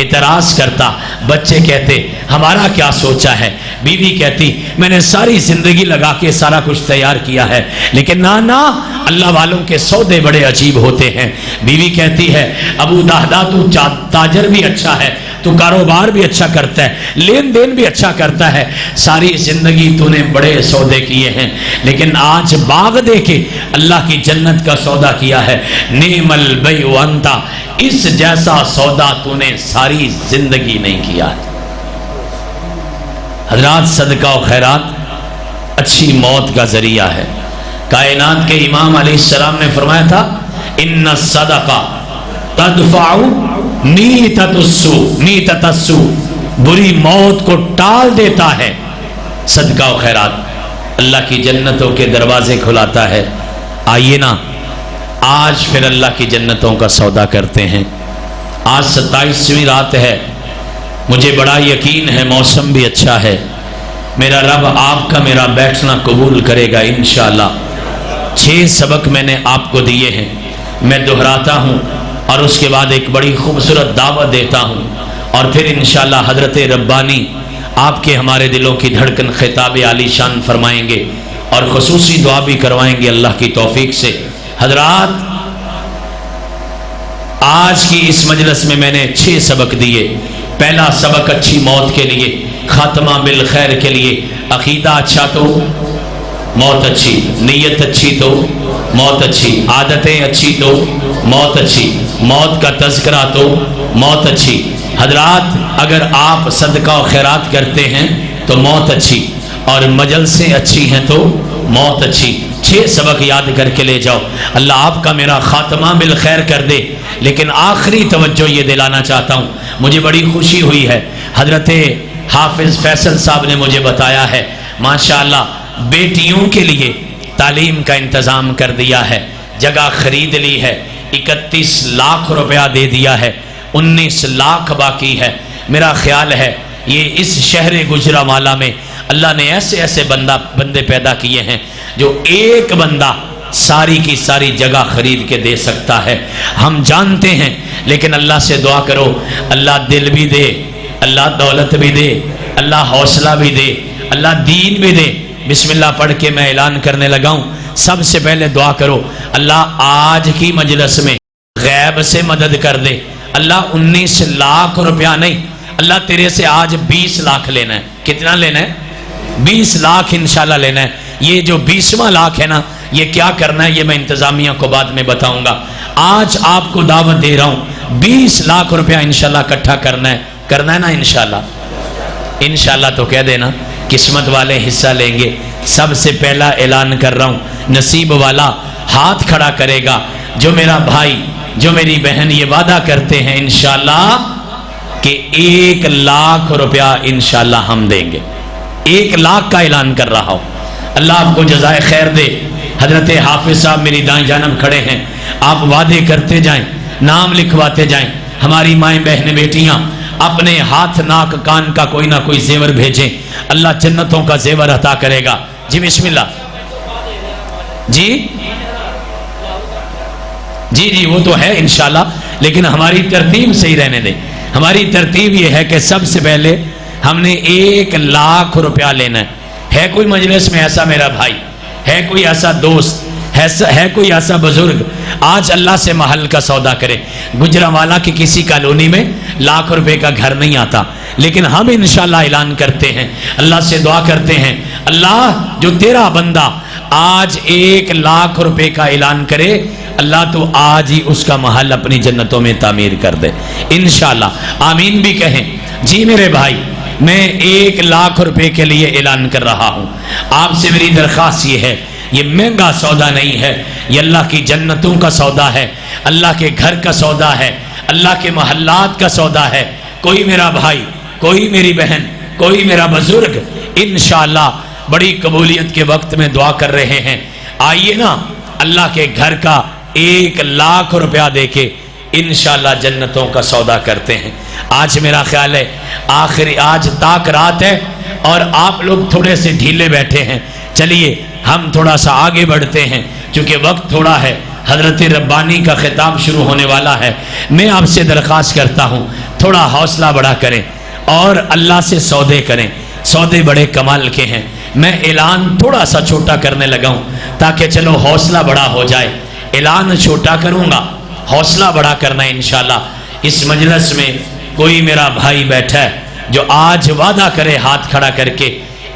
اعتراض کرتا, بچے کہتے ہمارا کیا سوچا ہے, بیوی کہتی میں نے ساری زندگی لگا کے سارا کچھ تیار کیا ہے, لیکن نا اللہ والوں کے سودے بڑے عجیب ہوتے ہیں. بیوی کہتی ہے ابو دہدا تو تاجر بھی اچھا ہے, تو کاروبار بھی اچھا کرتا ہے, لین دین بھی اچھا کرتا ہے, ساری زندگی تو نے بڑے سودے کیے ہیں, لیکن آج باغ دے کے اللہ کی جنت کا سودا کیا ہے. نعم البیع انتا, اس جیسا سودا تو نے ساری زندگی نہیں کیا. حضرات صدقہ و خیرات اچھی موت کا ذریعہ ہے. کائنات کے امام علیہ السلام نے فرمایا تھا ان الصدقہ تدفع نیتت السوء, بری موت کو ٹال دیتا ہے. صدقہ و خیرات اللہ کی جنتوں کے دروازے کھلاتا ہے. آئیے نا آج پھر اللہ کی جنتوں کا سودا کرتے ہیں. آج 27ویں رات ہے, مجھے بڑا یقین ہے موسم بھی اچھا ہے, میرا رب آپ کا میرا بیٹھنا قبول کرے گا انشاءاللہ. 6 سبق میں نے آپ کو دیے ہیں, میں دہراتا ہوں اور اس کے بعد ایک بڑی خوبصورت دعوت دیتا ہوں, اور پھر انشاءاللہ حضرت ربانی آپ کے ہمارے دلوں کی دھڑکن خطاب عالی شان فرمائیں گے اور خصوصی دعا بھی کروائیں گے اللہ کی توفیق سے. حضرات آج کی اس مجلس میں میں نے 6 سبق دیے. پہلا سبق اچھی موت کے لیے, خاتمہ بالخیر کے لیے. عقیدہ اچھا تو موت اچھی, نیت اچھی تو موت اچھی, عادتیں اچھی تو موت اچھی, موت کا تذکرہ تو موت اچھی. حضرات اگر آپ صدقہ و خیرات کرتے ہیں تو موت اچھی, اور مجلسیں اچھی ہیں تو موت اچھی. 6 سبق یاد کر کے لے جاؤ, اللہ آپ کا میرا خاتمہ بالخیر کر دے. لیکن آخری توجہ یہ دلانا چاہتا ہوں, مجھے بڑی خوشی ہوئی ہے, حضرت حافظ فیصل صاحب نے مجھے بتایا ہے ماشاءاللہ بیٹیوں کے لیے تعلیم کا انتظام کر دیا ہے, جگہ خرید لی ہے, 31 لاکھ روپیہ دے دیا ہے, 19 لاکھ باقی ہے. میرا خیال ہے یہ اس شہر گجرانوالہ میں اللہ نے ایسے ایسے بندے پیدا کیے ہیں جو ایک بندہ ساری کی ساری جگہ خرید کے دے سکتا ہے. ہم جانتے ہیں, لیکن اللہ سے دعا کرو اللہ دل بھی دے, اللہ دولت بھی دے, اللہ حوصلہ بھی دے, اللہ دین بھی دے. بسم اللہ پڑھ کے میں اعلان کرنے لگا ہوں. سب سے پہلے دعا کرو اللہ آج کی مجلس میں غیب سے مدد کر دے. اللہ 19 لاکھ روپیہ نہیں, اللہ تیرے سے آج 20 لاکھ لینا ہے. کتنا لینا ہے؟ 20 لاکھ انشاءاللہ لینا ہے. یہ جو 20واں لاکھ ہے نا, یہ کیا کرنا ہے یہ میں انتظامیہ کو بعد میں بتاؤں گا. آج آپ کو دعوت دے رہا ہوں 20 لاکھ روپیہ انشاءاللہ اکٹھا کرنا ہے نا انشاءاللہ. انشاءاللہ تو کہہ دینا, قسمت والے حصہ لیں گے. سب سے پہلا اعلان کر رہا ہوں, نصیب والا ہاتھ کھڑا کرے گا. جو میرا بھائی جو میری بہن یہ وعدہ کرتے ہیں انشاءاللہ کہ 1 لاکھ روپیہ انشاءاللہ ہم دیں گے. 1 لاکھ کا اعلان کر رہا ہوں. اللہ آپ کو جزائے خیر دے. حضرت حافظ صاحب میری دائیں جانب کھڑے ہیں, آپ وعدے کرتے جائیں, نام لکھواتے جائیں. ہماری مائیں بہنیں بیٹیاں اپنے ہاتھ ناک کان کا کوئی نہ کوئی زیور بھیجیں, اللہ جنتوں کا زیور عطا کرے گا. جی بسم اللہ. جی وہ تو ہے انشاءاللہ, لیکن ہماری ترتیب صحیح رہنے دیں. ہماری ترتیب یہ ہے کہ سب سے پہلے ہم نے 1 لاکھ روپیہ لینا ہے. ہے کوئی مجلس میں ایسا میرا بھائی, ہے کوئی ایسا دوست, ہے کوئی ایسا بزرگ آج اللہ سے محل کا سودا کرے؟ گجرانوالہ کی کسی کالونی میں لاکھ روپے کا گھر نہیں آتا, لیکن ہم انشاءاللہ اعلان کرتے ہیں, اللہ سے دعا کرتے ہیں اللہ جو تیرا بندہ آج 1 لاکھ روپے کا اعلان کرے, اللہ تو آج ہی اس کا محل اپنی جنتوں میں تعمیر کر دے انشاءاللہ. آمین بھی کہیں. جی میرے بھائی, میں 1 لاکھ روپے کے لیے اعلان کر رہا ہوں. آپ سے میری درخواست یہ ہے, یہ مہنگا سودا نہیں ہے, یہ اللہ کی جنتوں کا سودا ہے, اللہ کے گھر کا سودا ہے, اللہ کے محلات کا سودا ہے. کوئی میرا بھائی, کوئی میری بہن, کوئی میرا بزرگ انشاءاللہ بڑی قبولیت کے وقت میں دعا کر رہے ہیں, آئیے نا اللہ کے گھر کا 1 لاکھ روپیہ دے کے انشاءاللہ جنتوں کا سودا کرتے ہیں. آج میرا خیال ہے آج تاک رات ہے اور آپ لوگ تھوڑے سے ڈھیلے بیٹھے ہیں. چلیے ہم تھوڑا سا آگے بڑھتے ہیں چونکہ وقت تھوڑا ہے. حضرت ربانی کا خطاب شروع ہونے والا ہے. میں آپ سے درخواست کرتا ہوں تھوڑا حوصلہ بڑا کریں اور اللہ سے سودے کریں. سودے بڑے کمال کے ہیں. میں اعلان تھوڑا سا چھوٹا کرنے لگا ہوں تاکہ چلو حوصلہ بڑا ہو جائے. اعلان چھوٹا کروں گا, حوصلہ بڑا کرنا ہے انشاءاللہ. اس مجلس میں کوئی میرا بھائی بیٹھا ہے جو آج وعدہ کرے ہاتھ کھڑا کر کے,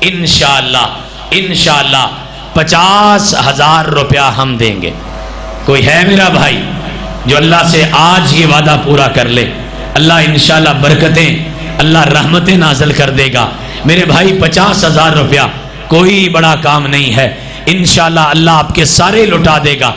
انشاءاللہ 50,000 روپیہ ہم دیں گے. کوئی ہے میرا بھائی جو اللہ سے آج یہ وعدہ پورا کر لے؟ اللہ انشاءاللہ برکتیں, اللہ رحمتیں نازل کر دے گا. میرے بھائی 50,000 روپیہ کوئی بڑا کام نہیں ہے. انشاءاللہ اللہ آپ کے سارے لٹا دے گا.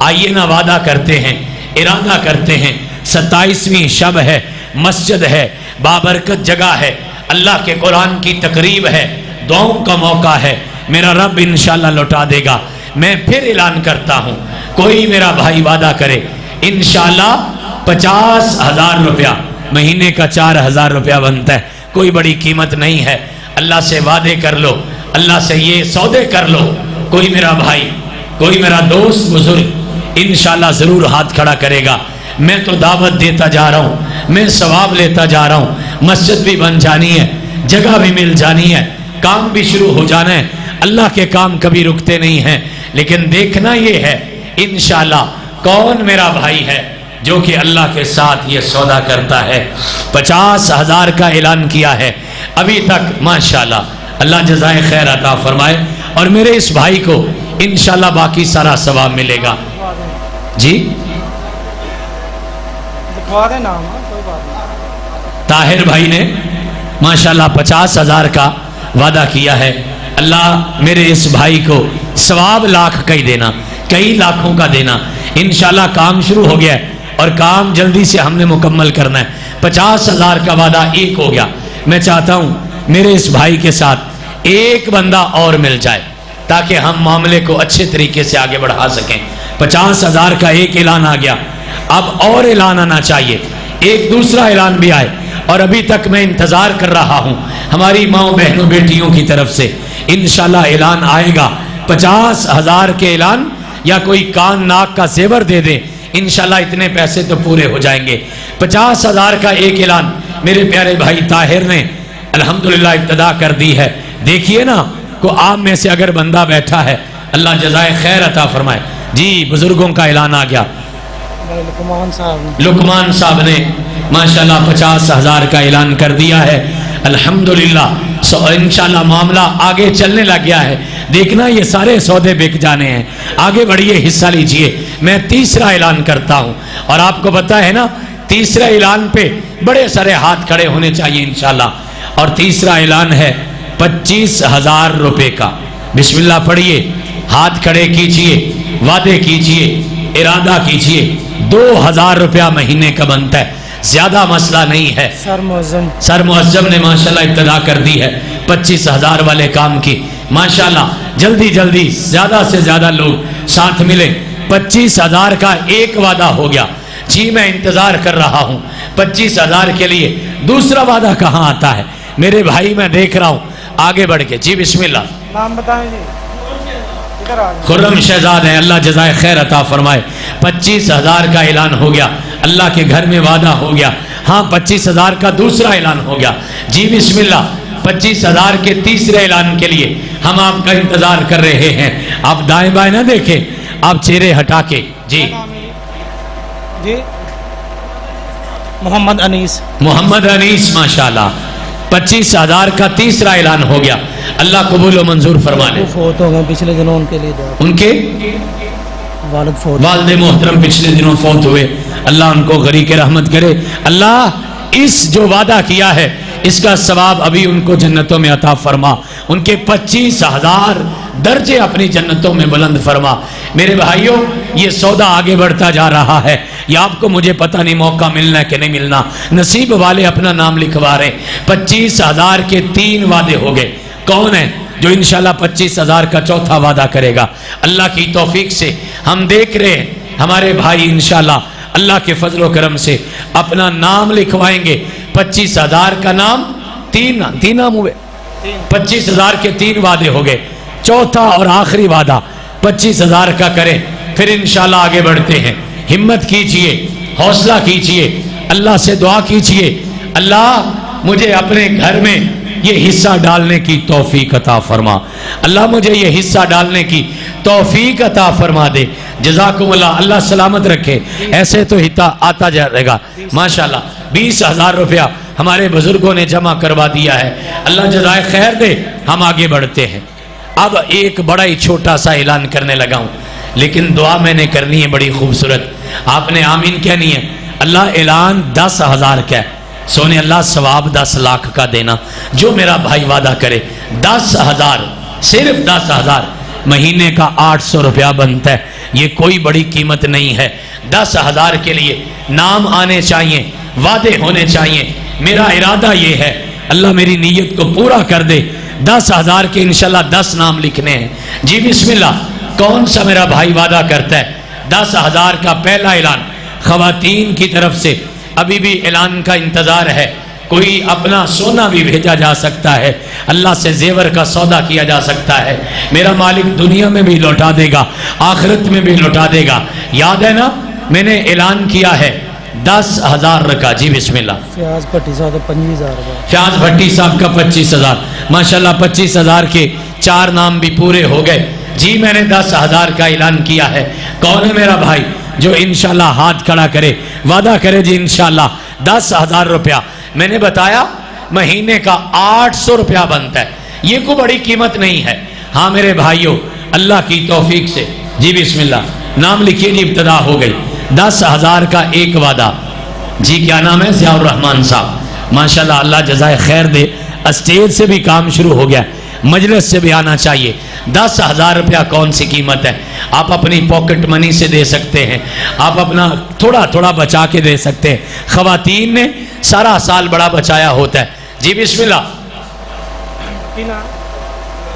آئیے نا وعدہ کرتے ہیں, ارادہ کرتے ہیں. 27ویں شب ہے, مسجد ہے, بابرکت جگہ ہے, اللہ کے قرآن کی تقریب ہے, دعاؤں کا موقع ہے. میرا رب انشاءاللہ لوٹا دے گا. میں پھر اعلان کرتا ہوں, کوئی میرا بھائی وعدہ کرے انشاءاللہ 50,000 روپیہ, مہینے کا 4,000 روپیہ بنتا ہے, کوئی بڑی قیمت نہیں ہے. اللہ سے وعدے کر لو, اللہ سے یہ سودے کر لو. کوئی میرا بھائی, کوئی میرا دوست بزرگ انشاءاللہ ضرور ہاتھ کھڑا کرے گا. میں تو دعوت دیتا جا رہا ہوں, میں ثواب لیتا جا رہا ہوں. مسجد بھی بن جانی ہے, جگہ بھی مل جانی ہے, کام بھی شروع ہو جانا ہے. اللہ کے کام کبھی رکتے نہیں ہیں, لیکن دیکھنا یہ ہے انشاءاللہ کون میرا بھائی ہے جو کہ اللہ کے ساتھ یہ سودا کرتا ہے. 50,000 کا اعلان کیا ہے ابھی تک. ماشاءاللہ اللہ جزائے خیر عطا فرمائے, اور میرے اس بھائی کو انشاءاللہ باقی سارا ثواب ملے گا. جی طاہر بھائی نے ماشاءاللہ 50,000 کا وعدہ کیا ہے. اللہ میرے اس بھائی کو ثواب لاکھ کا ہی دینا, کئی لاکھوں کا دینا. انشاءاللہ کام شروع ہو گیا ہے اور کام جلدی سے ہم نے مکمل کرنا ہے. 50,000 کا وعدہ ایک ہو گیا. میں چاہتا ہوں میرے اس بھائی کے ساتھ ایک بندہ اور مل جائے تاکہ ہم معاملے کو اچھے طریقے سے آگے بڑھا سکیں. 50,000 کا ایک اعلان آ گیا, اب اور اعلان آنا چاہیے, ایک دوسرا اعلان بھی آئے. اور ابھی تک میں انتظار کر رہا ہوں ہماری ماؤں بہنوں بیٹیوں کی طرف سے. انشاءاللہ اعلان آئے گا. 50,000 کے اعلان, یا کوئی کان ناک کا زیور دے دے, انشاءاللہ اتنے پیسے تو پورے ہو جائیں گے. 50,000 کا ایک اعلان میرے پیارے بھائی طاہر نے الحمدللہ ابتدا کر دی ہے. دیکھیے نا, کو آپ میں سے اگر بندہ بیٹھا ہے اللہ جزائے خیر عطا فرمائے. جی بزرگوں کا اعلان آ گیا. لقمان صاحب نے ماشاءاللہ 50,000 کا اعلان کر دیا ہے. الحمدللہ انشاءاللہ معاملہ آگے چلنے لگ گیا ہے. دیکھنا یہ سارے سودے بک جانے ہیں. آگے بڑھیے, حصہ لیجئے. میں تیسرا اعلان کرتا ہوں, اور آپ کو پتا ہے نا تیسرے اعلان پہ بڑے سارے ہاتھ کھڑے ہونے چاہیے انشاءاللہ. اور تیسرا اعلان ہے 25,000 روپے کا. بسم اللہ پڑھیے, ہاتھ کھڑے کیجئے, وعدے کیجئے, ارادہ کیجئے. 2,000 روپیہ مہینے کا بنتا ہے, زیادہ مسئلہ نہیں ہے. سر معظم نے ماشاءاللہ ابتدا کر دی ہے 25,000 والے کام کی. ماشاءاللہ جلدی جلدی زیادہ سے زیادہ لوگ ساتھ ملیں. 25,000 کا ایک وعدہ ہو گیا. جی میں انتظار کر رہا ہوں 25,000 کے لیے. دوسرا وعدہ کہاں آتا ہے میرے بھائی؟ میں دیکھ رہا ہوں آگے بڑھ کے. جی بسم اللہ. نام بتائیں جی. خرم شہزاد ہے, اللہ جزائے خیر عطا فرمائے. 25,000 کا اعلان ہو گیا, اللہ کے گھر میں وعدہ ہو گیا. ہاں 25,000 کا دوسرا اعلان ہو گیا. جی بسم اللہ. 25,000 کے تیسرے اعلان کے لیے ہم آپ کا انتظار کر رہے ہیں. آپ دائیں بائیں نہ دیکھیں, آپ چہرے ہٹا کے. جی جی محمد انیس. محمد انیس ماشاءاللہ 25,000 کا تیسرا اعلان ہو گیا. اللہ قبول و منظور فرما لے. فوت ہو گئے پچھلے دنوں, ان کے لیے ان کے والد محترم پچھلے دنوں فوت ہوئے. اللہ ان کو غریق رحمت کرے. اللہ اس جو وعدہ کیا ہے اس کا ثواب ابھی ان کو جنتوں میں عطا فرما. ان کے 25,000 درجے اپنی جنتوں میں بلند فرما. میرے بھائیوں یہ سودا آگے بڑھتا جا رہا ہے. یہ آپ کو مجھے پتہ نہیں موقع ملنا ہے کہ نہیں ملنا. نصیب والے اپنا نام لکھوا رہے. 25,000 کے 3 وعدے ہو گئے. کون ہے جو انشاءاللہ 25,000 کا چوتھا وعدہ کرے گا؟ اللہ کی توفیق سے ہم دیکھ رہے ہیں ہمارے بھائی انشاءاللہ اللہ کے فضل و کرم سے اپنا نام لکھوائیں گے. 25,000 کا نام, تین نام ہوئے. 25,000 کے 3 وعدے ہو گئے. چوتھا اور آخری وعدہ 25,000 کا کریں, پھر انشاءاللہ آگے بڑھتے ہیں. ہمت کیجئے, حوصلہ کیجئے, اللہ سے دعا کیجئے. اللہ مجھے اپنے گھر میں یہ حصہ ڈالنے کی توفیق عطا فرما، اللہ مجھے یہ حصہ ڈالنے کی توفیق عطا فرما دے۔ جزاکم اللہ، اللہ سلامت رکھے۔ ایسے تو حصہ آتا جائے گا۔ ماشاءاللہ 20,000 روپیہ ہمارے بزرگوں نے جمع کروا دیا ہے، اللہ جزائے خیر دے۔ ہم آگے بڑھتے ہیں۔ اب ایک بڑا ہی چھوٹا سا اعلان کرنے لگا ہوں، لیکن دعا میں نے کرنی ہے بڑی خوبصورت، آپ نے آمین کہنی ہے۔ اللہ اعلان 10,000 کا ہے، سونے اللہ ثواب 10 لاکھ کا دینا۔ جو میرا بھائی وعدہ کرے 10,000، صرف 10,000، مہینے کا 800 روپیہ بنتا ہے، یہ کوئی بڑی قیمت نہیں ہے۔ 10,000 کے لیے نام آنے چاہیے، وعدے ہونے چاہیے۔ میرا ارادہ یہ ہے، اللہ میری نیت کو پورا کر دے۔ 10,000 کے انشاءاللہ 10 نام لکھنے ہیں۔ جی بسم اللہ، کون سا میرا بھائی وعدہ کرتا ہے؟ 10,000 کا پہلا اعلان خواتین کی طرف سے، ابھی بھی اعلان کا انتظار ہے، کوئی اپنا سونا بھی بھیجا جا سکتا ہے، اللہ سے زیور کا سودا کیا جا سکتا ہے۔ میرا مالک دنیا میں بھی لوٹا دے گا، آخرت میں بھی لوٹا دے گا۔ یاد ہے نا، میں نے اعلان کیا ہے 10,000 کا۔ جی بسم اللہ۔ فیاض بھٹی صاحب 25,000 فیاض بھٹی صاحب کا 25,000، ماشاءاللہ 25,000 کے 4 نام بھی پورے ہو گئے۔ جی میں نے 10,000 کا اعلان کیا ہے۔ کون ہے میرا بھائی جو انشاءاللہ ہاتھ کھڑا کرے، وعدہ کرے جی انشاءاللہ 10,000 روپیہ؟ میں نے بتایا مہینے کا 800 روپیہ بنتا ہے، یہ کوئی بڑی قیمت نہیں ہے۔ ہاں میرے بھائیوں، اللہ کی توفیق سے جی بسم اللہ، نام لکھیے جی، ابتدا ہو گئی۔ 10,000 کا ایک وعدہ۔ جی کیا نام ہے؟ ضیاء الرحمن صاحب، ماشاءاللہ اللہ جزائے خیر دے۔ اسٹیج سے بھی کام شروع ہو گیا، مجلس سے بھی آنا چاہیے۔ 10,000 روپیہ کون سی قیمت ہے؟ آپ اپنی پاکٹ منی سے دے سکتے ہیں، آپ اپنا تھوڑا تھوڑا بچا کے دے سکتے ہیں۔ خواتین نے سارا سال بڑا بچایا ہوتا ہے۔ جی بسم اللہ،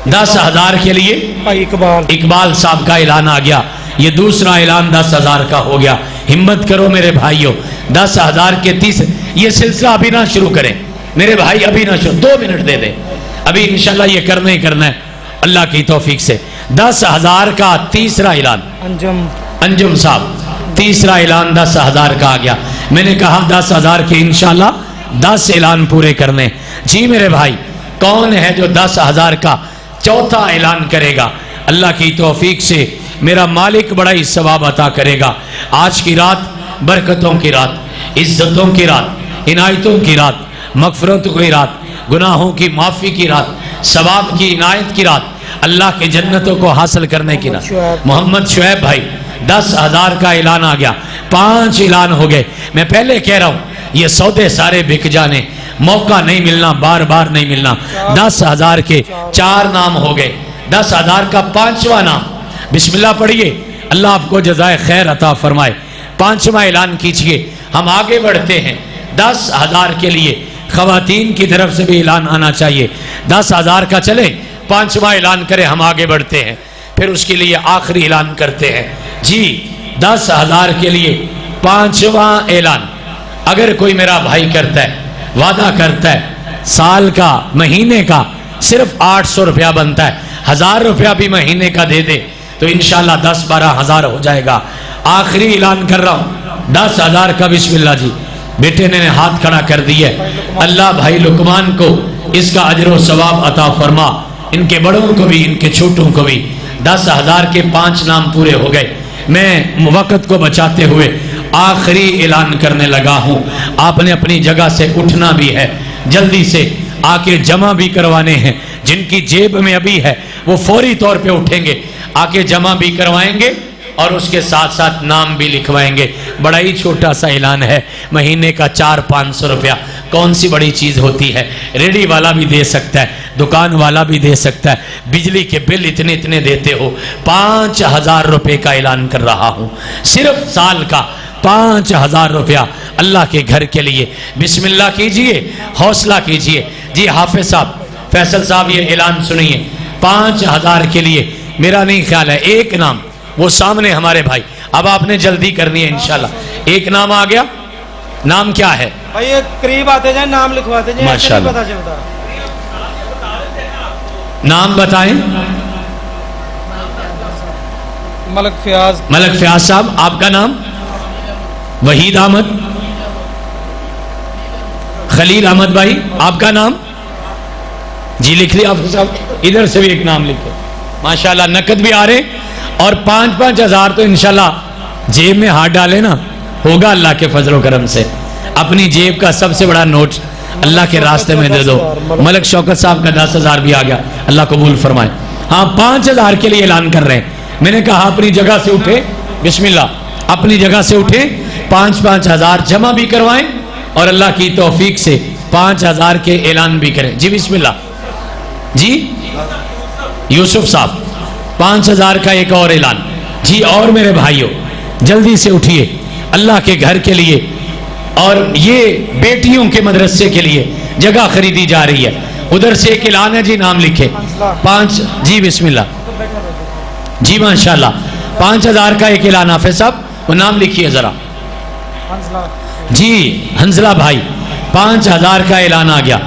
10,000 کے لیے اقبال صاحب کا اعلان آ گیا۔ یہ دوسرا اعلان 10,000 کا ہو گیا۔ ہمت کرو میرے بھائیوں، 10,000 کے 30، یہ سلسلہ ابھی نہ شروع کریں میرے بھائی، ابھی نہ شروع، 2 منٹ دے دیں، ابھی انشاءاللہ یہ کرنا ہی کرنا ہے اللہ کی توفیق سے۔ 10,000 کا تیسرا اعلان، انجم صاحب تیسرا اعلان 10,000 کا آ گیا۔ میں نے کہا 10,000 کے انشاءاللہ 10 اعلان پورے کرنے۔ جی میرے بھائی، کون ہے جو 10,000 کا چوتھا اعلان کرے گا؟ اللہ کی توفیق سے میرا مالک بڑا ہی ثواب عطا کرے گا۔ آج کی رات برکتوں کی رات، عزتوں کی رات، عنایتوں کی رات، مغفرتوں کی رات، گناہوں کی معافی کی رات، ثواب کی عنایت کی رات، اللہ کے جنتوں کو حاصل کرنے کی رات۔ محمد شعیب بھائی 10,000 کا اعلان آ گیا، 5 اعلان ہو گئے۔ میں پہلے کہہ رہا ہوں یہ سودے سارے بک جانے، موقع نہیں ملنا، بار بار نہیں ملنا۔ 10,000 کے 4 نام ہو گئے، 10,000 کا 5واں نام، بسم اللہ پڑھیے، اللہ آپ کو جزائے خیر عطا فرمائے۔ 5واں اعلان کیجئے، ہم آگے بڑھتے ہیں۔ 10,000 کے لیے خواتین کی طرف سے بھی اعلان آنا چاہیے۔ 10,000 کا چلے، 5واں اعلان کرے، ہم آگے بڑھتے ہیں، پھر اس کے لیے آخری اعلان کرتے ہیں۔ جی 10,000 کے لیے 5واں اعلان، اگر کوئی میرا بھائی کرتا ہے، وعدہ کرتا ہے، سال کا مہینے کا صرف 800 روپیہ بنتا ہے، 1,000 روپیہ بھی مہینے کا دے دے تو انشاءاللہ 10-12 ہزار ہو جائے گا۔ آخری اعلان کر رہا ہوں 10,000 کا، بسم اللہ جی، بیٹے نے ہاتھ کھڑا کر دیا ہے۔ اللہ بھائی لقمان کو اس کا اجر و ثواب عطا فرما، ان کے بڑوں کو بھی، ان کے چھوٹوں کو بھی۔ 10,000 کے 5 نام پورے ہو گئے۔ میں وقت کو بچاتے ہوئے آخری اعلان کرنے لگا ہوں۔ آپ نے اپنی جگہ سے اٹھنا بھی ہے، جلدی سے آ کے جمع بھی کروانے ہیں۔ جن کی جیب میں ابھی ہے وہ فوری طور پہ اٹھیں گے، آ کے جمع بھی کروائیں گے اور اس کے ساتھ ساتھ نام بھی لکھوائیں گے۔ بڑا ہی چھوٹا سا اعلان ہے، مہینے کا 400-500 روپیہ، کون سی بڑی چیز ہوتی ہے؟ ریڈی والا بھی دے سکتا ہے، دکان والا بھی دے سکتا ہے، بجلی کے بل اتنے دیتے ہو۔ 5,000 روپے کا اعلان کر رہا ہوں، صرف سال کا 5,000 روپیہ اللہ کے گھر کے لیے۔ بسم اللہ کیجئے، حوصلہ کیجئے۔ جی حافظ صاحب، فیصل صاحب یہ اعلان سنیے، 5,000 کے لیے میرا نہیں خیال ہے ایک نام، وہ سامنے ہمارے بھائی، اب آپ نے جلدی کرنی ہے انشاءاللہ۔ ایک نام آ گیا، نام کیا ہے؟ بھائی یہ قریب آتے جائیں، نام لکھواتے جائیں، ایسے نہیں پتا چلتا۔ نام بتائیں۔ ملک فیاض صاحب، آپ کا نام؟ وحید احمد، خلیل احمد بھائی آپ کا نام جی لکھ لیا حافظ صاحب ادھر سے بھی ایک نام لکھو ماشاءاللہ نقد بھی آ رہے اور 5-5 ہزار تو انشاءاللہ جیب میں ہاتھ ڈالے نا ہوگا اللہ کے فضل و کرم سے اپنی جیب کا سب سے بڑا نوٹ اللہ کے راستے میں دے دو ملک شوکت صاحب کا 10,000 بھی آ گیا اللہ قبول فرمائے ہاں 5,000 کے لیے اعلان کر رہے ہیں میں نے کہا اپنی جگہ سے اٹھے بسم اللہ اپنی جگہ سے اٹھے 5-5 ہزار جمع بھی کروائیں اور اللہ کی توفیق سے 5,000 کے اعلان بھی کریں جی بسم اللہ جی یوسف صاحب 5,000 کا ایک اور اعلان جی اور میرے بھائیوں جلدی سے اٹھیے اللہ کے گھر کے لیے اور یہ بیٹیوں کے مدرسے کے لیے جگہ خریدی جا رہی ہے ادھر سے ایک اعلان ہے جی نام لکھے 5 جی بسم اللہ جی ماشاءاللہ 5,000 کا ایک اعلان حافظ صاحب وہ نام لکھیے ذرا جی حنزلہ بھائی 5,000 کا اعلان آ گیا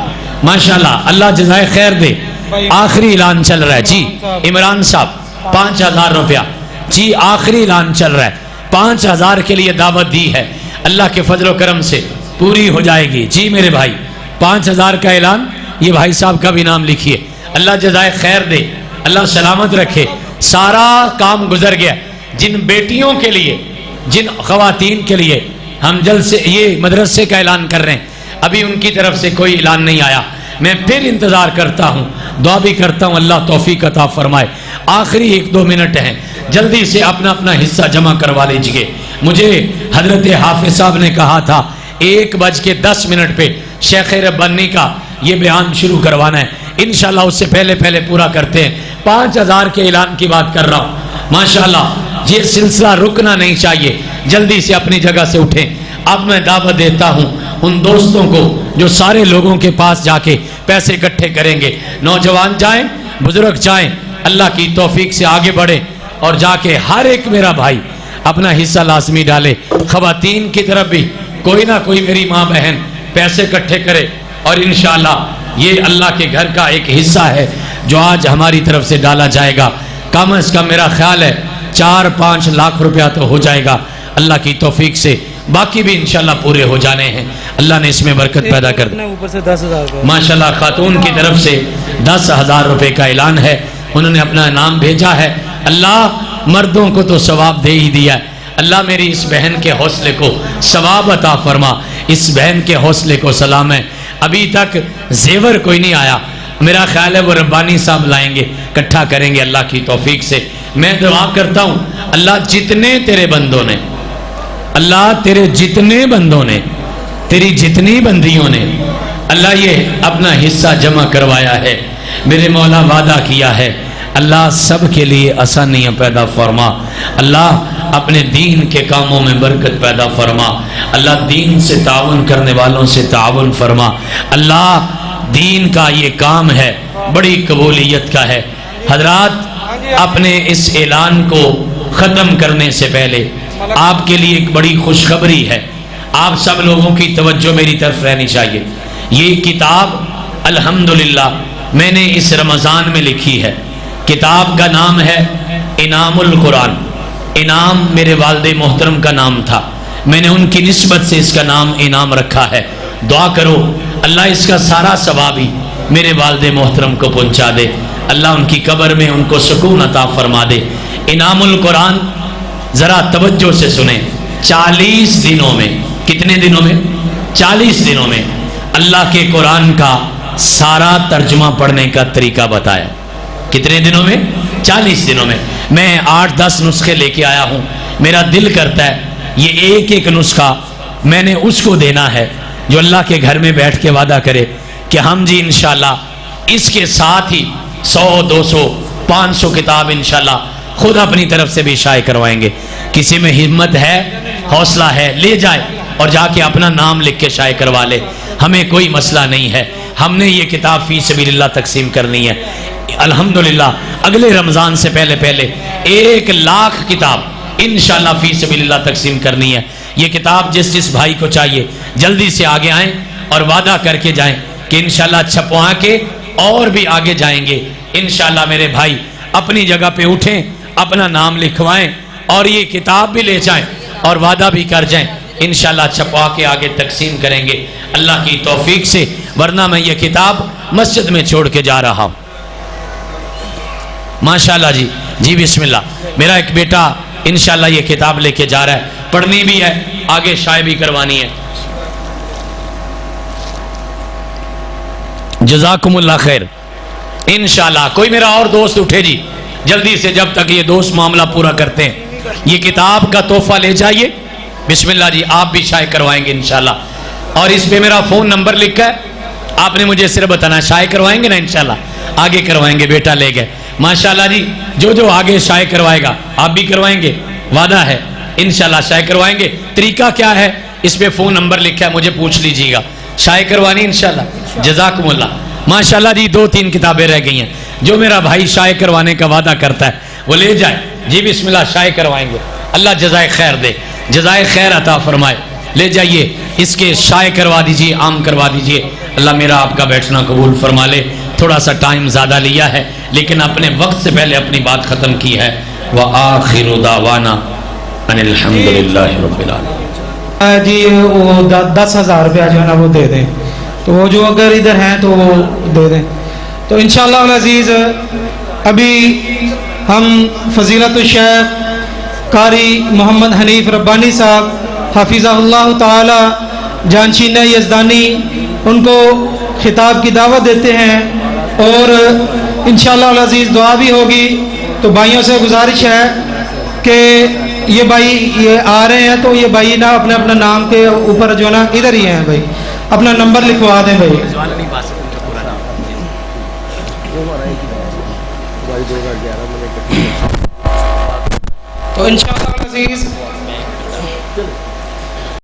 ماشاءاللہ اللہ جزائے خیر دے آخری اعلان چل رہا ہے جی عمران صاحب 5,000 روپیہ جی آخری اعلان چل رہا ہے 5,000 کے لیے دعوت دی ہے اللہ کے فضل و کرم سے پوری ہو جائے گی جی میرے بھائی 5,000 کا اعلان یہ بھائی صاحب کا بھی نام لکھیے اللہ جزائے خیر دے اللہ سلامت رکھے سارا کام گزر گیا جن بیٹیوں کے لیے جن خواتین کے لیے ہم جلد سے یہ مدرسے کا اعلان کر رہے ہیں ابھی ان کی طرف سے کوئی اعلان نہیں آیا میں پھر انتظار کرتا ہوں دعا بھی کرتا ہوں اللہ توفیق عطا فرمائے آخری 1-2 منٹ ہیں جلدی سے اپنا اپنا حصہ جمع کروا لیجئے مجھے حضرت حافظ صاحب نے کہا تھا 1:10 پہ شیخ ربانی کا یہ بیان شروع کروانا ہے انشاءاللہ اس سے پہلے پورا کرتے ہیں 5,000 کے اعلان کی بات کر رہا ہوں ماشاءاللہ یہ سلسلہ رکنا نہیں چاہیے جلدی سے اپنی جگہ سے اٹھیں اب میں دعوت دیتا ہوں ان دوستوں کو جو سارے لوگوں کے پاس جا کے پیسے اکٹھے کریں گے نوجوان جائیں بزرگ جائیں اللہ کی توفیق سے آگے بڑھیں اور جا کے ہر ایک میرا بھائی اپنا حصہ لازمی ڈالے خواتین کی طرف بھی کوئی نہ کوئی میری ماں بہن پیسے اکٹھے کرے اور انشاءاللہ یہ اللہ کے گھر کا ایک حصہ ہے جو آج ہماری طرف سے ڈالا جائے گا کم از کم میرا خیال ہے 4-5 لاکھ روپیہ تو ہو جائے گا اللہ کی توفیق سے باقی بھی انشاءاللہ پورے ہو جانے ہیں اللہ نے اس میں برکت پیدا کر دی اوپر سے 10,000 ماشاءاللہ خاتون کی طرف سے 10,000 روپے کا اعلان ہے انہوں نے اپنا نام بھیجا ہے اللہ مردوں کو تو ثواب دے ہی دیا ہے اللہ میری اس بہن کے حوصلے کو ثواب عطا فرما اس بہن کے حوصلے کو سلام ہے ابھی تک زیور کوئی نہیں آیا میرا خیال ہے وہ ربانی صاحب لائیں گے اکٹھا کریں گے اللہ کی توفیق سے میں دعا کرتا ہوں اللہ جتنے تیرے بندوں نے اللہ تیرے جتنے بندوں نے تیری جتنی بندیوں نے اللہ یہ اپنا حصہ جمع کروایا ہے میرے مولا وعدہ کیا ہے اللہ سب کے لیے آسانیاں پیدا فرما اللہ اپنے دین کے کاموں میں برکت پیدا فرما اللہ دین سے تعاون کرنے والوں سے تعاون فرما اللہ دین کا یہ کام ہے بڑی قبولیت کا ہے حضرات اپنے اس اعلان کو ختم کرنے سے پہلے آپ کے لیے ایک بڑی خوشخبری ہے آپ سب لوگوں کی توجہ میری طرف رہنی چاہیے یہ کتاب الحمدللہ میں نے اس رمضان میں لکھی ہے کتاب کا نام ہے انعام القرآن انعام میرے والد محترم کا نام تھا میں نے ان کی نسبت سے اس کا نام انعام رکھا ہے دعا کرو اللہ اس کا سارا ثواب ہی میرے والد محترم کو پہنچا دے اللہ ان کی قبر میں ان کو سکون عطا فرما دے انعام القرآن ذرا توجہ سے سنیں 40 دنوں میں کتنے دنوں میں 40 دنوں میں اللہ کے قرآن کا سارا ترجمہ پڑھنے کا طریقہ بتایا کتنے دنوں میں 40 دنوں میں 8-10 نسخے لے کے آیا ہوں میرا دل کرتا ہے یہ ایک ایک نسخہ میں نے اس کو دینا ہے جو اللہ کے گھر میں بیٹھ کے وعدہ کرے کہ ہم جی انشاءاللہ اس کے ساتھ ہی 100-200-500 کتاب انشاءاللہ خود اپنی طرف سے بھی شائع کروائیں گے کسی میں ہمت ہے حوصلہ ہے لے جائے اور جا کے اپنا نام لکھ کے شائع کروا لے ہمیں کوئی مسئلہ نہیں ہے ہم نے یہ کتاب فی سبیل اللہ تقسیم کرنی ہے الحمدللہ اگلے رمضان سے پہلے 1 لاکھ کتاب انشاءاللہ فی سبیل اللہ تقسیم کرنی ہے یہ کتاب جس بھائی کو چاہیے جلدی سے آگے آئیں اور وعدہ کر کے جائیں کہ انشاءاللہ چھپوا کے اور بھی آگے جائیں گے انشاءاللہ میرے بھائی اپنی جگہ پہ اٹھیں اپنا نام لکھوائیں اور یہ کتاب بھی لے جائیں اور وعدہ بھی کر جائیں انشاءاللہ چھپوا کے آگے تقسیم کریں گے اللہ کی توفیق سے، ورنہ میں یہ کتاب مسجد میں چھوڑ کے جا رہا ہوں۔ ماشاءاللہ جی، جی بسم اللہ۔ میرا ایک بیٹا انشاءاللہ یہ کتاب لے کے جا رہا ہے، پڑھنی بھی ہے، آگے شائع بھی کروانی ہے۔ جزاکم اللہ خیر۔ انشاءاللہ کوئی میرا اور دوست اٹھے جی جلدی سے، جب تک یہ دوست معاملہ پورا کرتے ہیں۔ یہ کتاب کا تحفہ لے جائیے، بسم اللہ جی، آپ بھی شائع کروائیں گے انشاءاللہ۔ اور اس پہ میرا فون نمبر لکھا ہے، آپ نے مجھے صرف بتانا شائع کروائیں گے نا انشاءاللہ، آگے کروائیں گے، بیٹا لے گئے ماشاءاللہ جی۔ جو آگے شائع کروائے گا آپ بھی کروائیں گے، وعدہ ہے انشاءاللہ شائع کروائیں گے۔ طریقہ کیا ہے اس پہ فون نمبر لکھا ہے، مجھے پوچھ لیجیے گا، شائع کروانی انشاءاللہ۔ جزاکم اللہ۔ ماشاءاللہ جی 2-3 کتابیں رہ گئی ہیں، جو میرا بھائی شائع کروانے کا وعدہ کرتا ہے وہ لے جائے جی، بسم اللہ شائع کروائیں گے، اللہ جزائے خیر دے، جزائے خیر عطا فرمائے۔ لے جائیے اس کے شائع کروا دیجیے، عام کروا دیجیے، اللہ میرا آپ کا بیٹھنا قبول فرما لے۔ تھوڑا سا ٹائم زیادہ لیا ہے لیکن اپنے وقت سے پہلے اپنی بات ختم کی ہے۔ وآخر دعوانا ان الحمدللہ رب العالمین۔ جی وہ 10,000 روپیہ جو ہے نا وہ دے دیں، تو وہ جو اگر ادھر ہیں تو وہ دے دیں۔ تو انشاءاللہ العزیز ابھی ہم فضیلت الشیخ قاری محمد حنیف ربانی صاحب حفظہ اللہ تعالی جانشین یزدانی، ان کو خطاب کی دعوت دیتے ہیں، اور انشاءاللہ العزیز دعا بھی ہوگی۔ تو بھائیوں سے گزارش ہے کہ یہ بھائی یہ آ رہے ہیں تو یہ بھائی نا اپنے اپنا نام کے اوپر جو نا ادھر ہی ہیں بھائی، اپنا نمبر لکھوا دیں بھائی۔ تو انشاءاللہ العزیز